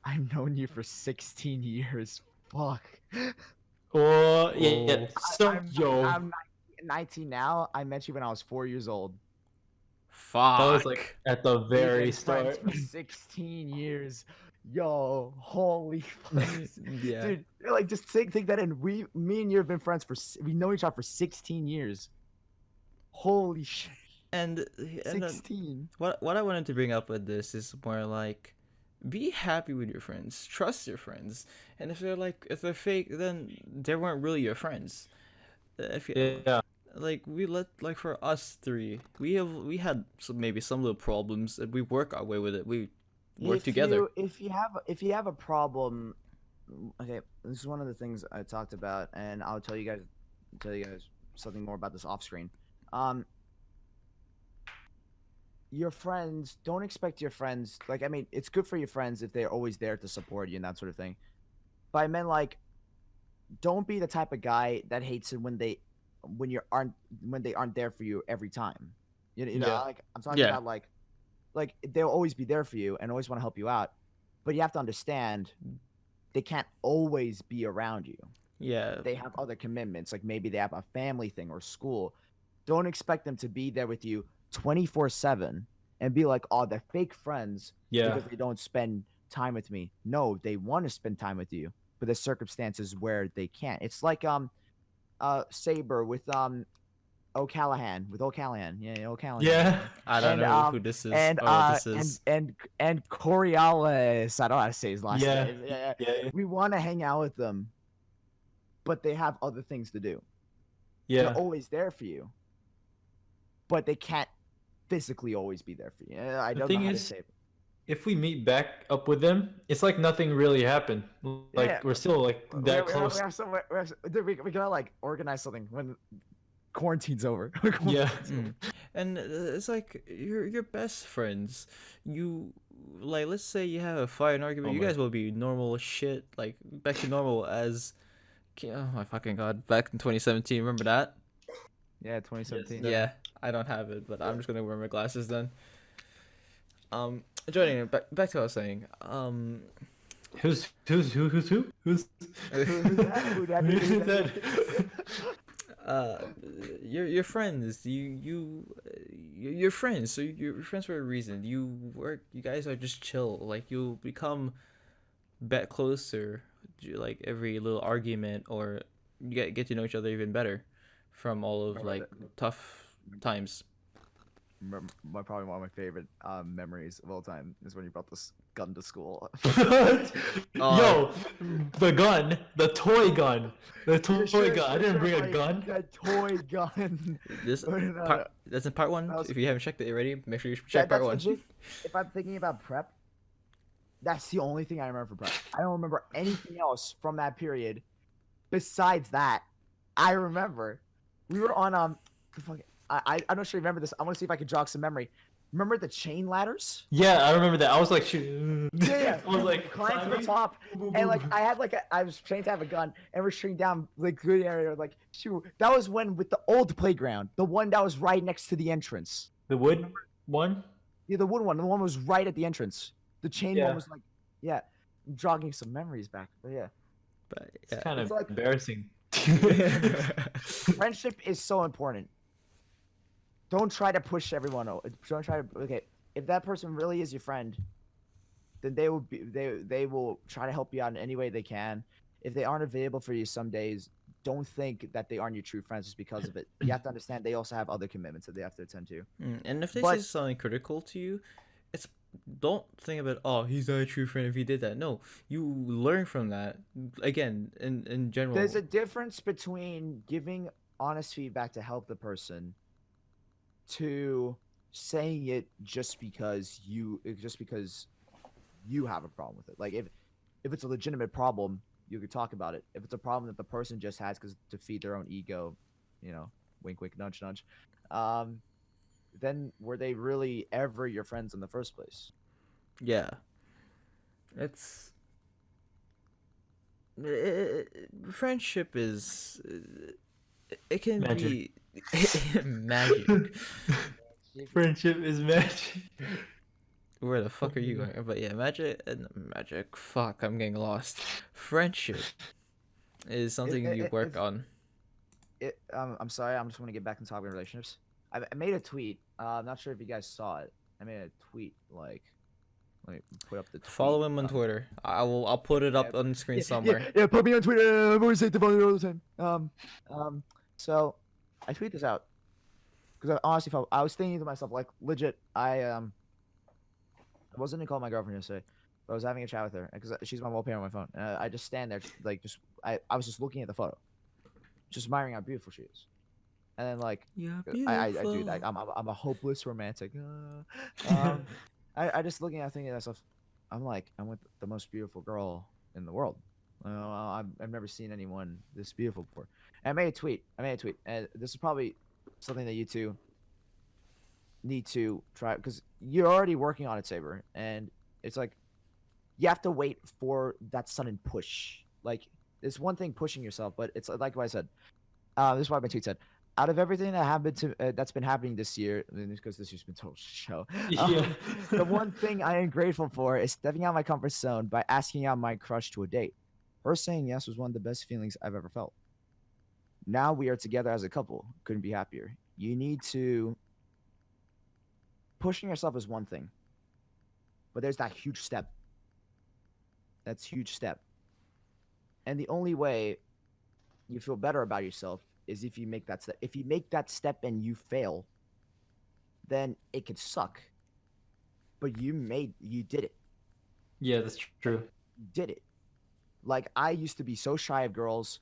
I've known you for 16 years. Fuck. Oh yeah, Oh. so yo, I'm 19 now. I met you when I was 4 years old. that was like Fuck. at the We've very been friends start. for 16 years. Yo, holy fuck. Yeah. Dude, like just think that in. Me and you have been friends we know each other for 16 years. Holy shit. And and then 16. what I wanted to bring up with this is more like be happy with your friends. Trust your friends. And if they're fake, then they weren't really your friends. If you Yeah, like like for us three, we had maybe some little problems and we work our way with it. We work together. If you have a problem, okay, this is one of the things I talked about, and I'll tell you guys something more about this off screen. Um, your friends, don't expect your friends, like, I mean, it's good for your friends if they're always there to support you and that sort of thing. But I meant like, don't be the type of guy that hates it when you aren't when they aren't there for you every time. You know, yeah, like I'm talking Yeah. about like they'll always be there for you and always want to help you out, but you have to understand they can't always be around you. Yeah. They have other commitments, like maybe they have a family thing or school. Don't expect them to be there with you 24/7 and be like, oh, they're fake friends yeah, because they don't spend time with me. No, they want to spend time with you, but there's circumstances where they can't. It's like Saber with O'Callahan. Yeah, O'Callahan. yeah, I don't And know who this is or what this is. and Coriolis. I don't know how to say his last yeah, name. Yeah. yeah, We want to hang out with them, but they have other things to do. They're yeah. always there for you, but they can't physically always be there for you. I The don't know thing how to is, say it. if we meet back up with them, it's like nothing really happened. Yeah, Like we're still like that close. We gotta like organize something when quarantine's over. Yeah, Quarantine's over. And it's like your best friends. You like let's say you have a fight and argument. Oh You my- guys will be normal as shit, like back to normal as. Oh my fucking god! Back in 2017, remember that? Yeah, 2017. Yes, Yeah, I don't have it, but I'm just gonna wear my glasses then. Um, joining back to what I was saying. who's who? Who's Who's that? Who that? who's that? uh, your friends. You're friends. So you're friends for a reason. You guys are just chill. Like you'll become bet closer, like every little argument, or you get to know each other even better from all of Remember like tough times. Probably one of my favorite memories of all time is when you brought this gun to school. Yo, the gun, the toy gun, the toy Sure, gun. I sure, didn't sure, bring a buddy. gun. That toy gun. This No, no, no. part that's in part one. That was- If you haven't checked it already, make sure you check part That's one. legit. If I'm thinking about prep, that's the only thing I remember for prep. I don't remember anything else from that period. Besides that, I remember we were on I'm not sure you remember this. I want to see if I can jog some memory. Remember the chain ladders? Yeah, I remember that. I was like, shoot. Yeah. I was like, Climb to the climbing. top, and like I had I was trained to have a gun, and we're shooting down like good area. Like shoot, that was when with the old playground, the one that was right next to the entrance. The wood one. Yeah, the wood one. The one was right at the entrance. The chain Yeah. one was like, yeah, I'm jogging some memories back. But yeah, But It's yeah. kind of It's like- embarrassing. friendship is so important. Don't try to push everyone. Don't try to. Okay, if that person really is your friend, then they will try to help you out in any way they can. If they aren't available for you some days, don't think that they aren't your true friends just because of it. You have to understand they also have other commitments that they have to attend to. And if they But- say something critical to you, it's don't think about, oh, he's not a true friend if he did that. No, you learn from that. Again, in general. There's a difference between giving honest feedback to help the person to saying it just because you have a problem with it. Like if it's a legitimate problem, you could talk about it. If it's a problem that the person just has because to feed their own ego, wink wink nudge nudge, then were they really ever your friends in the first place? Yeah. It's friendship is it can Magic. be magic. Friendship is magic. Where the fuck are you going? But yeah, magic. Fuck, I'm getting lost. Friendship is something you work on. I'm sorry, I'm just want to get back and talk about relationships. I made a tweet. I'm not sure if you guys saw it. I made a tweet like put up the tweet. Follow him on Twitter. I'll put it up on the screen somewhere. Yeah, put me on Twitter. I'm always say to follow you all the time. So I tweet this out because I honestly felt I was thinking to myself like legit. I wasn't gonna call my girlfriend yesterday, but I was having a chat with her because she's my wallpaper on my phone. I just stand there like I was just looking at the photo, just admiring how beautiful she is, and then like Yeah, I do that. I'm a hopeless romantic. I just looking at thinking to myself, I'm with the most beautiful girl in the world. I've never seen anyone this beautiful before. And I made a tweet. And this is probably something that you two need to try because you're already working on it, Saber. And it's like you have to wait for that sudden push. Like it's one thing pushing yourself, but it's like what I said. This is what my tweet said. Out of everything that happened that's been happening this year, because this year's been total show. Yeah. The one thing I am grateful for is stepping out my comfort zone by asking out my crush to a date. Her saying yes was one of the best feelings I've ever felt. Now we are together as a couple. Couldn't be happier. You need to pushing yourself is one thing, but there's that huge step. That's huge step. And the only way you feel better about yourself is if you make that step. If you make that step and you fail, then it could suck. But you did it. Yeah, that's true. You did it. Like I used to be so shy of girls.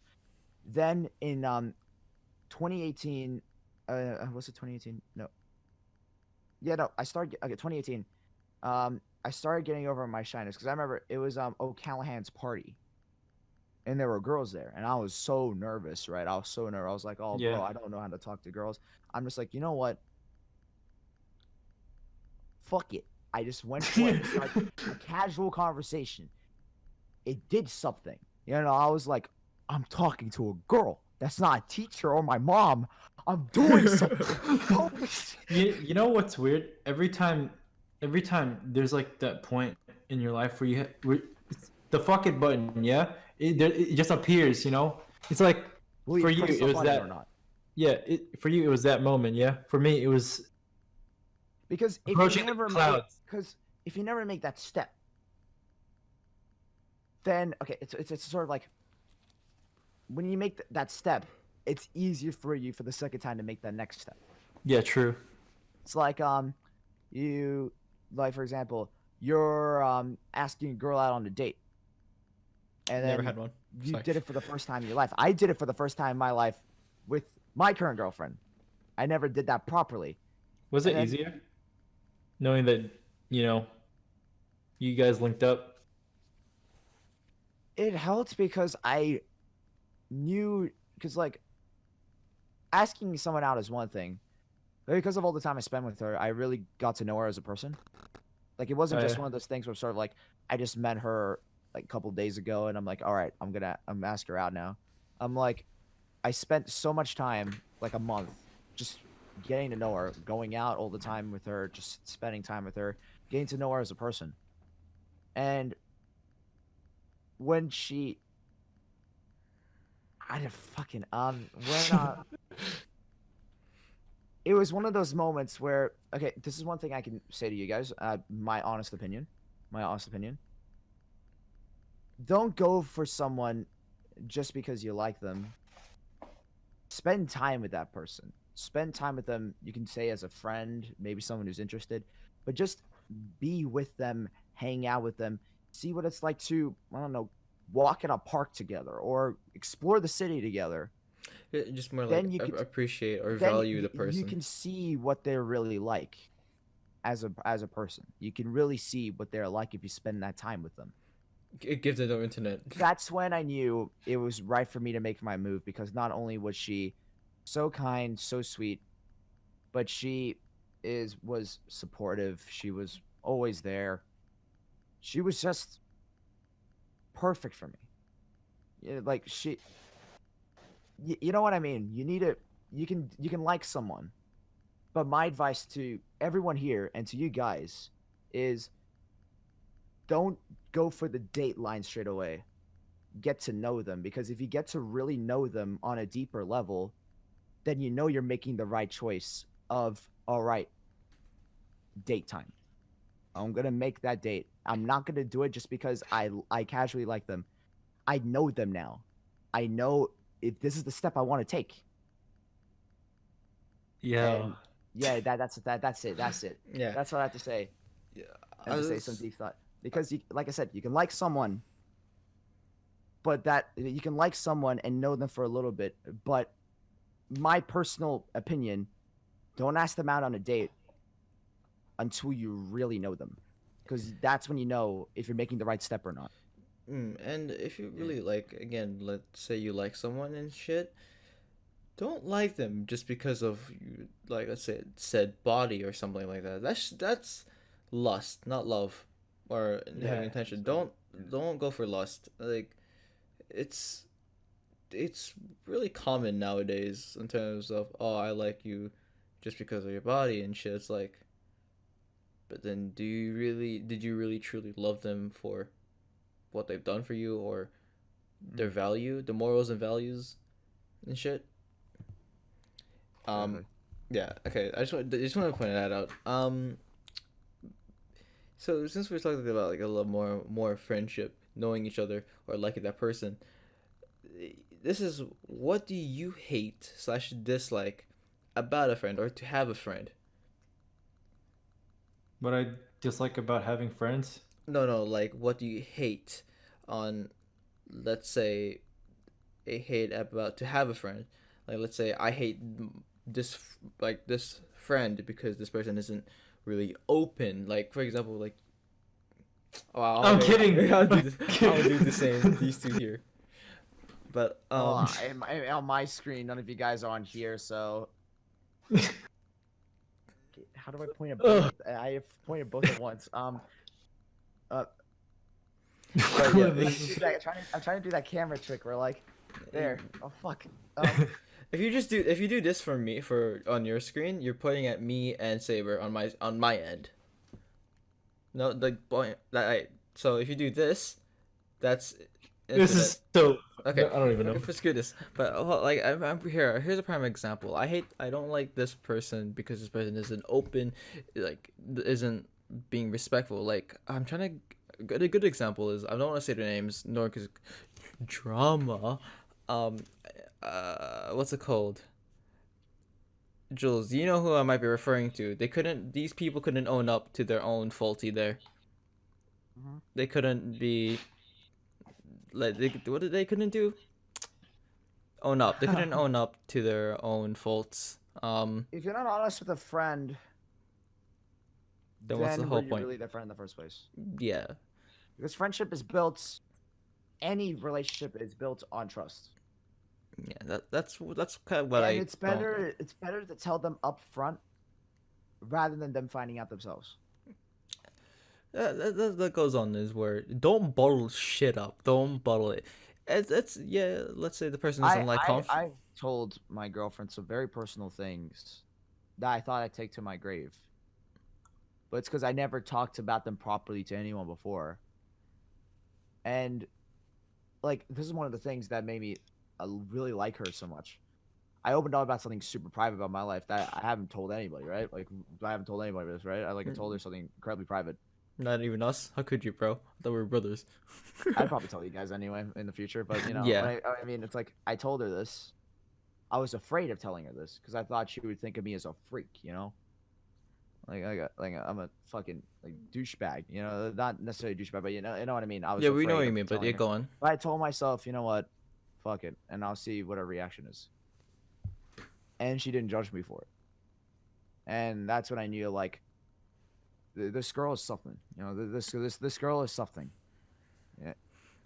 Then in 2018, was it 2018? No. Yeah, no. I started 2018. I started getting over my shyness because I remember it was O'Callahan's party. And there were girls there, and I was so nervous, right? I was so nervous. I was like, "Oh, Yeah. bro, I don't know how to talk to girls." I'm just like, you know what? Fuck it. I just went for it. It's like a casual conversation. It did something. I was like, I'm talking to a girl. That's not a teacher or my mom. I'm doing something. Holy shit. You know what's weird? Every time there's like that point in your life where it's the fuck it button, yeah? It just appears, It's like Will for you press it the was button that or not? yeah, for you it was that moment, yeah. For me it was Because if you approaching the never clouds. make that step, then okay, it's sort of like when you make that step, it's easier for you for the second time to make that next step. Yeah, true. It's like you like for example, you're asking a girl out on a date, and Never then had one. you Sorry. did it for the first time in your life. I did it for the first time in my life with my current girlfriend. I never did that properly. Was it And then- easier knowing that you guys linked up? It helped because I knew, because like asking someone out is one thing, but because of all the time I spent with her, I really got to know her as a person. Like it wasn't Oh, just yeah. one of those things where sort of like I just met her like a couple days ago and I'm like, all right, I'm ask her out now. I'm like, I spent so much time, like a month, just getting to know her, going out all the time with her, just spending time with her, getting to know her as a person. And when she, I did fucking when it was one of those moments where, okay, this is one thing I can say to you guys, my honest opinion, don't go for someone just because you like them. Spend time with that person. Spend time with them. You can say as a friend, maybe someone who's interested, but just be with them, hang out with them, see what it's like to, I don't know, walk in a park together or explore the city together. Just more Then like you could- appreciate or Then value the you person. can see what they're really like as a person. You can really see what they're like if you spend that time with them. It gives it no internet. That's when I knew it was right for me to make my move, because not only was she so kind, so sweet, but she was supportive. She was always there. She was just perfect for me. Yeah, like you know what I mean? You can like someone, but my advice to everyone here and to you guys is don't go for the date line straight away. Get to know them, because if you get to really know them on a deeper level, then you know you're making the right choice of, all right, date time. I'm going to make that date. I'm not going to do it just because I casually like them. I know them now. I know if this is the step I want to take. Yeah. And yeah, that's it. That's it. Yeah. That's what I have to say. Yeah. I have to say some deep thought, because you, like I said, you can like someone, but that you can like someone and know them for a little bit. But my personal opinion, don't ask them out on a date until you really know them, because that's when you know if you're making the right step or not. And if you really like, again, let's say you like someone and shit, don't like them just because of you, like, let's say said body or something like that. That's lust, not love, or having intention. Don't go for lust. Like, it's really common nowadays in terms of, oh, I like you just because of your body and shit. It's like, but then did you really truly love them for what they've done for you, or their value, the morals and values and shit? Exactly. Yeah, okay. I just want to point that out. So since we're talking about like a little more friendship, knowing each other or liking that person, this is, what do you hate slash dislike about a friend or to have a friend? What I dislike about having friends? No, like what do you hate on, let's say, a hate about to have a friend. Like, let's say I hate this this friend because this person isn't really open. Like, for example, like, oh, I'm kidding. I'll do this. I'll do the same. These two here. But I'm on my screen. None of you guys are on here, so how do I point at both? I have pointed both at once. but yeah, I'm trying to do that camera trick where like, there. Oh fuck. if you do this for me on your screen, you're pointing at me and Saber on my end. No, the point that so if you do this, that's This is so. okay. I don't even know. Okay, screw this. But like I'm here. Here's a prime example. I don't like this person because this person isn't open, like isn't being respectful. Like, I'm trying to. A good example is, I don't want to say their names nor because drama. um, what's it called? Jules, you know who I might be referring to. These people couldn't own up to their own faulty there. Mhm. They couldn't be, like, what did they couldn't do? Own up. They couldn't own up to their own faults. If you're not honest with a friend, Then what's the then were whole you point? really their friend in the first place? Yeah. Because friendship is built, any relationship is built on trust. Yeah, that's kind of what And I it's don't. better to tell them up front rather than them finding out themselves. That goes on is where don't bottle shit up. Don't bottle it. It's yeah. Let's say the person doesn't like I've told my girlfriend some very personal things that I thought I'd take to my grave. But it's because I never talked about them properly to anyone before. And like this is one of the things that made me really like her so much. I opened up about something super private about my life that I haven't told anybody, right? Like I haven't told anybody this, right? I told her something incredibly private. Not even us. How could you, bro? I thought we were brothers. I'd probably tell you guys anyway in the future, but you know, Yeah. I mean, it's like I told her this. I was afraid of telling her this because I thought she would think of me as a freak, you know, like I'm a fucking like douchebag, you know, not necessarily douchebag, but you know what I mean. I was Yeah, we know afraid what you of mean, but telling yeah, her. go on. But I told myself, you know what, fuck it, and I'll see what her reaction is. And she didn't judge me for it, and that's when I knew like this girl is something, you know, this girl is something. Yeah,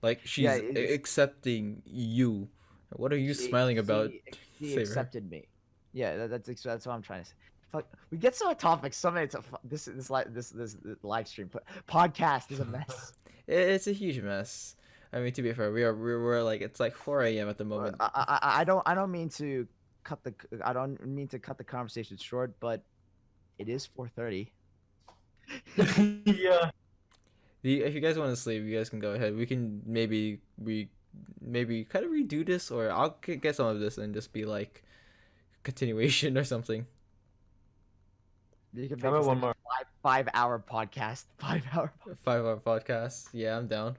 Like yeah, she's accepting you. What are you she smiling about, she she Saber? accepted me. Yeah, that's what I'm trying to say. Fuck, we get so off topic. So many. This live stream podcast is a mess. It's a huge mess. I mean, to be fair, we're like it's like 4 a.m. at the moment. I don't mean to I don't mean to cut the conversation short, but it is 4:30. Yeah. If you guys want to sleep, you guys can go ahead. We can maybe kind of redo this, or I'll get some of this and just be like continuation or something. You can How make about this one like more? a 5 hour podcast. 5 hour. 5 hour podcast. Yeah, I'm down.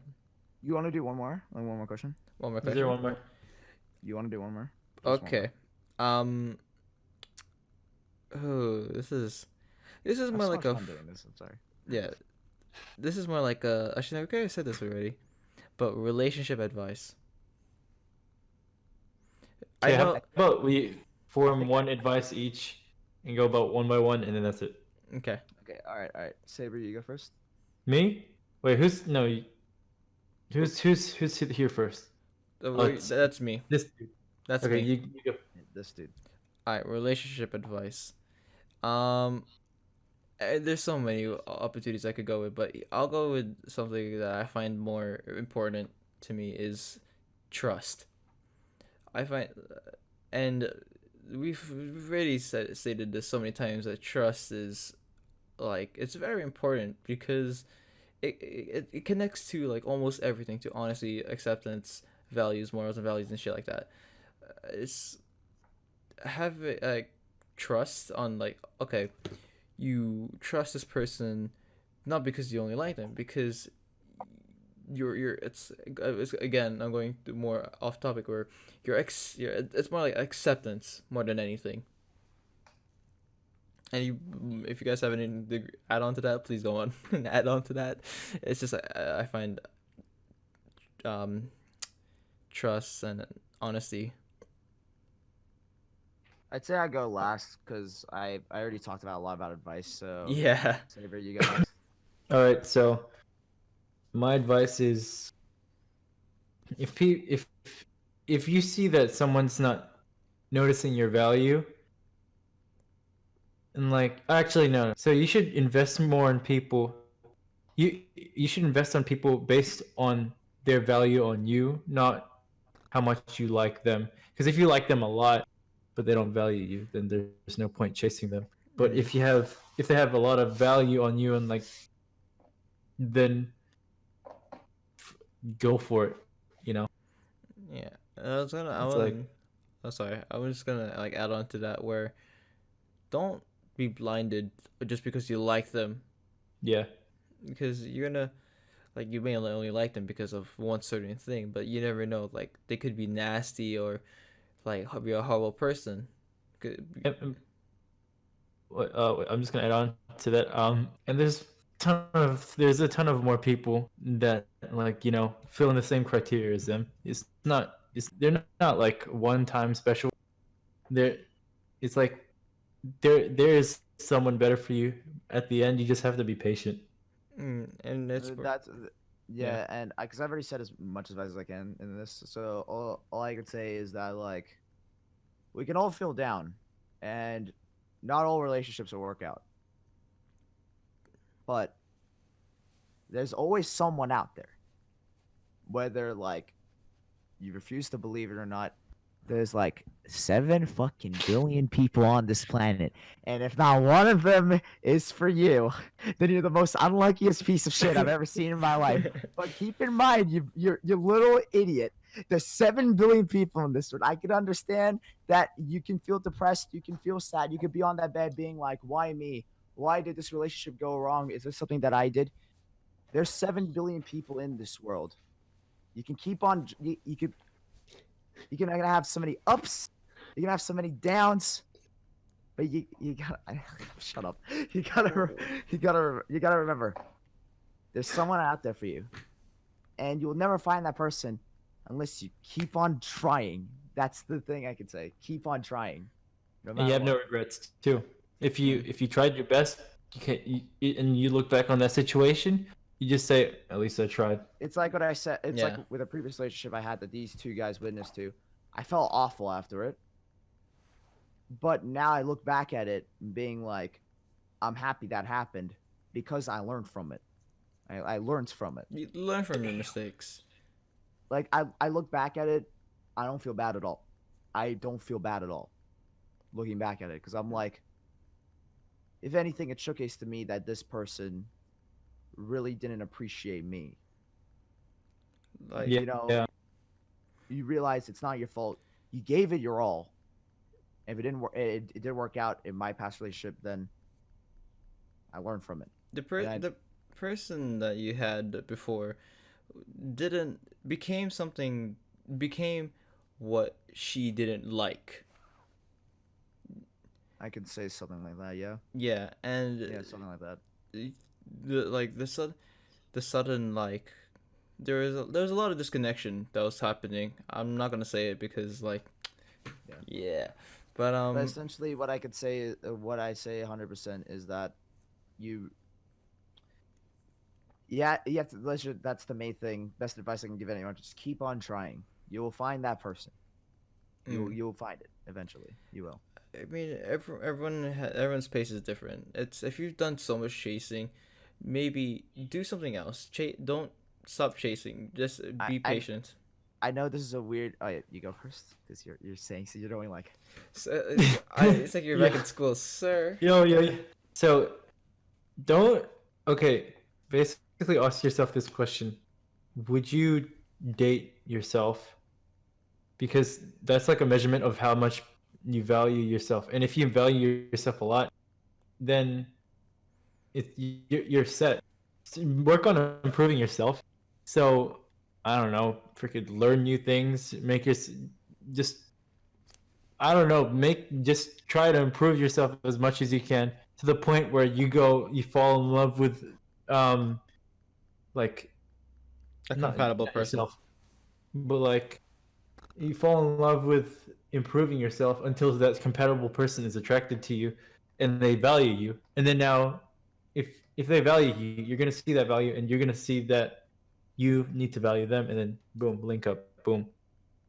You want to do one more? Like one more question? One more Is there question. one more? You want to do one more? Just one more. Okay. Um. Oh, this is I have more so like much a fun doing this. I'm sorry. yeah. This is more like a. Actually, okay, I said this already, but relationship advice. I Okay, how know. about we form think one advice each and go about one by one, and then that's it. Okay. Okay. All right. All right. Saber, you go first. Me? Wait, who's no? Who's here first? Oh, it's That's me. this dude. That's Okay, me. you go. This dude. Alright, relationship advice. Um, there's so many opportunities I could go with, but I'll go with something that I find more important to me is trust. I find, and we've already stated this so many times that trust is like it's very important because it connects to like almost everything to honesty, acceptance, values, morals, and values and shit like that. It's have like trust on like okay, you trust this person not because you only like them because you're it's again I'm going to more off topic where it's more like acceptance more than anything. And if you guys have any add on to that, please go on and add on to that. It's just I find um trust and honesty. I'd say I go last because I already talked about a lot about advice. So Yeah. Saber, you go next. All right, so my advice is if you see that someone's not noticing your value, and like actually no, so you should invest more in people. You should invest on people based on their value on you, not how much you like them. Because if you like them a lot, but they don't value you, then there's no point chasing them. But Mm. if they have a lot of value on you and like, then go for it. You know, Yeah. I was gonna. I it's was. like Oh, sorry. I was just gonna like add on to that where don't be blinded just because you like them yeah, because you're gonna like you may only like them because of one certain thing, but you never know. Like they could be nasty or like be a horrible person. I'm just gonna add on to that. And there's a ton of more people that like fill in the same criteria as them. They're not like one time special. There, it's like there is someone better for you. At the end, you just have to be patient. And it's That's Yeah. yeah, and because I've already said as much as I can in this, so all I could say is that like we can all feel down, and not all relationships will work out, but there's always someone out there, whether like you refuse to believe it or not. There's like 7 fucking billion people on this planet, and if not one of them is for you, then you're the most unluckiest piece of shit I've ever seen in my life. But keep in mind, you little idiot. There's 7 billion people in this world. I could understand that you can feel depressed, you can feel sad, you could be on that bed being like, "Why me? Why did this relationship go wrong? Is this something that I did?" There's 7 billion people in this world. You can keep on. You're gonna have so many ups. You're gonna have so many downs. But you gotta shut up. You gotta remember. There's someone out there for you, and you'll never find that person unless you keep on trying. That's the thing I can say. Keep on trying. No And you matter have no what. regrets too. If you tried your best, and you look back on that situation, you just say, "At least I tried." It's like what I said. It's like Yeah. with a previous relationship I had that these two guys witnessed to. I felt awful after it. But now I look back at it being like, I'm happy that happened because I learned from it. I learned from it. You learn from your mistakes. Like I look back at it, I don't feel bad at all. I don't feel bad at all looking back at it because I'm like, if anything, it showcased to me that this person really didn't appreciate me. Like Yeah, You know, yeah. you realize it's not your fault. You gave it your all. If it didn't work, it did work out in my past relationship. Then I learned from it. And I, the person that you had before didn't became something became what she didn't like. I can say something like that. Yeah, Yeah, and yeah, something like that. the sudden like there was a lot of disconnection that was happening. I'm not gonna say it because like Yeah. yeah, but But essentially, what I could say, what I say 100% is that you, yeah, you have to. That's the main thing. Best advice I can give anyone: just keep on trying. You will find that person. You'll find it eventually. You will. I mean everyone's pace is different. It's if you've done so much chasing, maybe do something else. Don't stop chasing. Just I be I, patient. I know this is a weird. Oh yeah, you go first because you're saying so you're doing like. So, it's like you're back Yeah. in school, sir. Yeah. So don't okay. Basically, ask yourself this question: would you date yourself? Because that's like a measurement of how much you value yourself. And if you value yourself a lot, then you're set. So work on improving yourself. So I don't know, freaking learn new things. Make your just I don't know. Just try to improve yourself as much as you can to the point where you fall in love with um like A not compatible person. yourself, but like you fall in love with improving yourself until that compatible person is attracted to you and they value you. And then now if they value you, you're gonna see that value and you're gonna see that you need to value them, and then boom, link up, boom.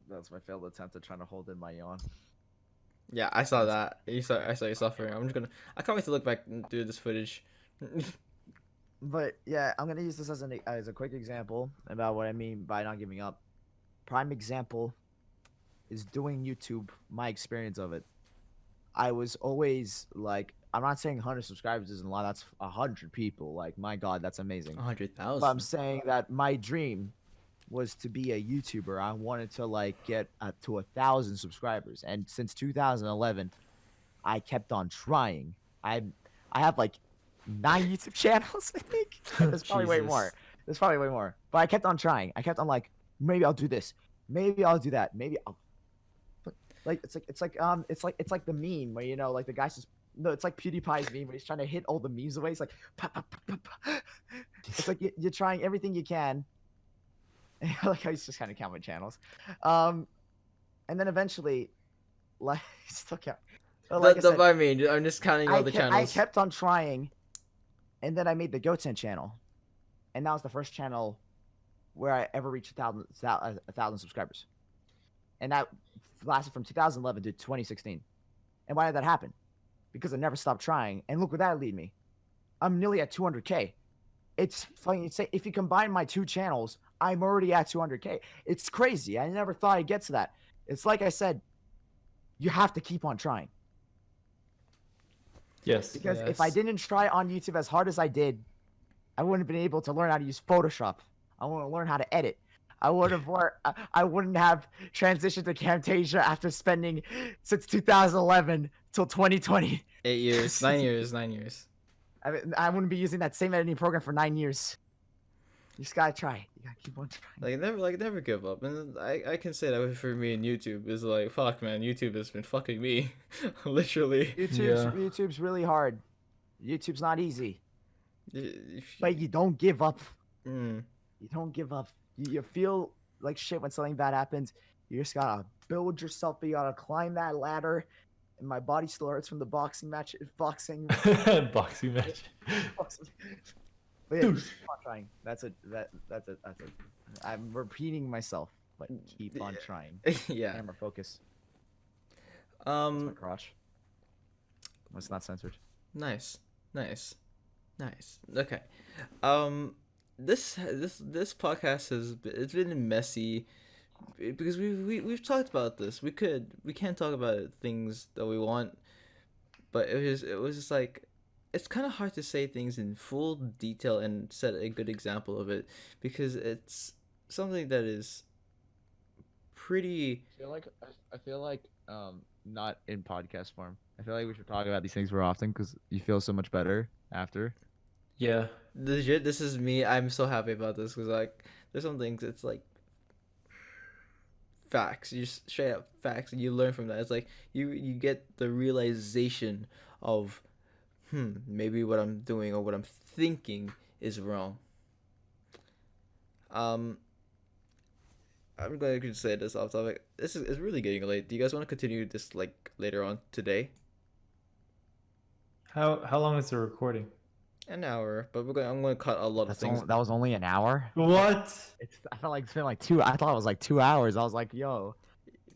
That's my failed attempt at trying to hold in my yawn. Yeah, I saw that. I saw you suffering. I can't wait to look back and do this footage. But yeah, I'm gonna use this as a quick example about what I mean by not giving up. Prime example is doing YouTube. My experience of it. I was always like, I'm not saying 100 subscribers isn't a lot. That's 100 people. Like, my God, that's amazing. 100,000. But I'm saying that my dream was to be a YouTuber. I wanted to like get to 1,000 subscribers, and since 2011, I kept on trying. I have like 9 YouTube channels, I think. There's probably way more. Jesus. There's probably way more. But I kept on trying. I kept on like, maybe I'll do this. Maybe I'll do that. Maybe I'll. But, like it's like the meme where like the guy's just no. It's like PewDiePie's meme where he's trying to hit all the memes away. It's like, pa, pa, pa, pa, pa. It's like you're trying everything you can. Like I used to kind of count my channels, and then eventually, like still count. But like I said, I mean, I'm just counting all the I channels. kept on trying, and then I made the Goten channel, and that was the first channel where I ever reached a thousand subscribers, and that lasted from 2011 to 2016. And why did that happen? Because I never stopped trying, and look where that lead me. I'm nearly at 200K. It's funny. It's if you combine my two channels, I'm already at 200K. It's crazy. I never thought I'd get to that. It's like I said, you have to keep on trying. Yes. Because if I didn't try on YouTube as hard as I did, I wouldn't have been able to learn how to use Photoshop. I wouldn't learn how to edit. I wouldn't have transitioned to Camtasia after spending since 2011 till 2020. 8 years, 9 years, 9 years. I mean, I wouldn't be using that same editing program for 9 years. You just gotta try. You gotta keep on trying. Never give up. And I can say that for me in YouTube is like, fuck, man, YouTube has been fucking me, literally. YouTube's really hard. YouTube's not easy, If but you don't give up. mm, You don't give up. You feel like shit when something bad happens. You just gotta build yourself. You gotta climb that ladder. And my body still hurts from the boxing match. Boxing. Boxing match. But yeah, just keep on trying. That's it. That's it. I'm repeating myself, but keep on trying. yeah. Camera focus. My Um. crotch. It's not censored. Nice. Okay. This podcast it's been messy because we've talked about this. We can't talk about things that we want, but it was just like it's kind of hard to say things in full detail and set a good example of it because it's something that is pretty. I feel like not in podcast form. I feel like we should talk about these things more often because you feel so much better after. Yeah. Legit, this is me. I'm so happy about this because like there's some things it's like facts. You just straight up facts, and you learn from that. It's like you get the realization of maybe what I'm doing or what I'm thinking is wrong. Um, I'm going to say this off topic. This is it's really getting late. Do you guys want to continue this like later on today? How long is the recording? An hour, but I'm going to cut a lot of things. That was only an hour. What? I felt like it's been like 2. I thought it was like 2 hours. I was like, yo,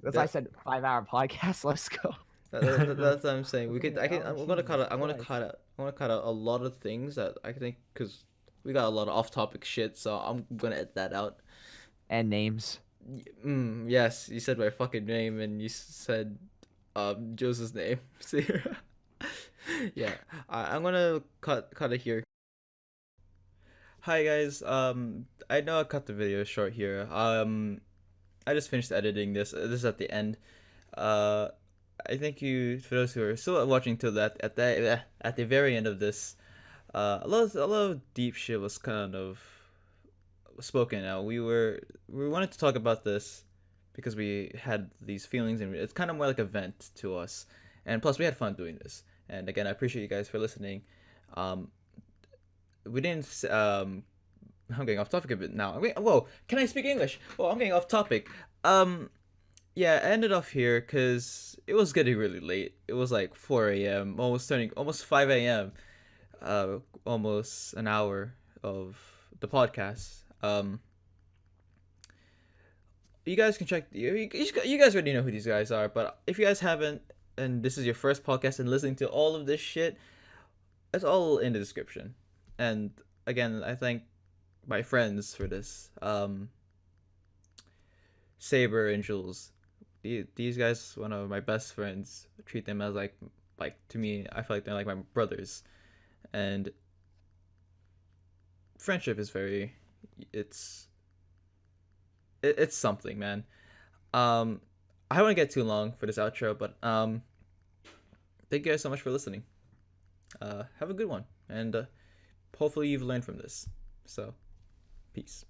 that's why I said 5-hour podcast. Let's go. That's what I'm saying. We could. Okay, I can. I'm gonna cut out. I'm gonna Jesus cut out. I'm gonna cut out a lot of things that I think because we got a lot of off-topic shit. So I'm gonna edit that out. And names. Yes, you said my fucking name and you said Joseph's name. See? Yeah. I'm gonna cut it here. Hi guys. I know I cut the video short here. I just finished editing this. This is at the end. I thank you for those who are still watching till that at the very end of this. A lot of deep shit was kind of spoken out. We wanted to talk about this because we had these feelings and it's kind of more like a vent to us. And plus we had fun doing this. And again, I appreciate you guys for listening. We didn't I'm getting off topic a bit now. Whoa, can I speak English? Oh, I'm getting off topic. Yeah, I ended off here because it was getting really late. It was like 4 a.m., almost 5 a.m., almost an hour of the podcast. You guys can check, you guys already know who these guys are, but if you guys haven't, and this is your first podcast and listening to all of this shit, it's all in the description. And again, I thank my friends for this. Saber and Jules. These guys, one of my best friends. I treat them as like to me, I feel like they're like my brothers, and friendship is it's something, man. I don't want to get too long for this outro, but thank you guys so much for listening. Have a good one, and hopefully you've learned from this. So, Peace.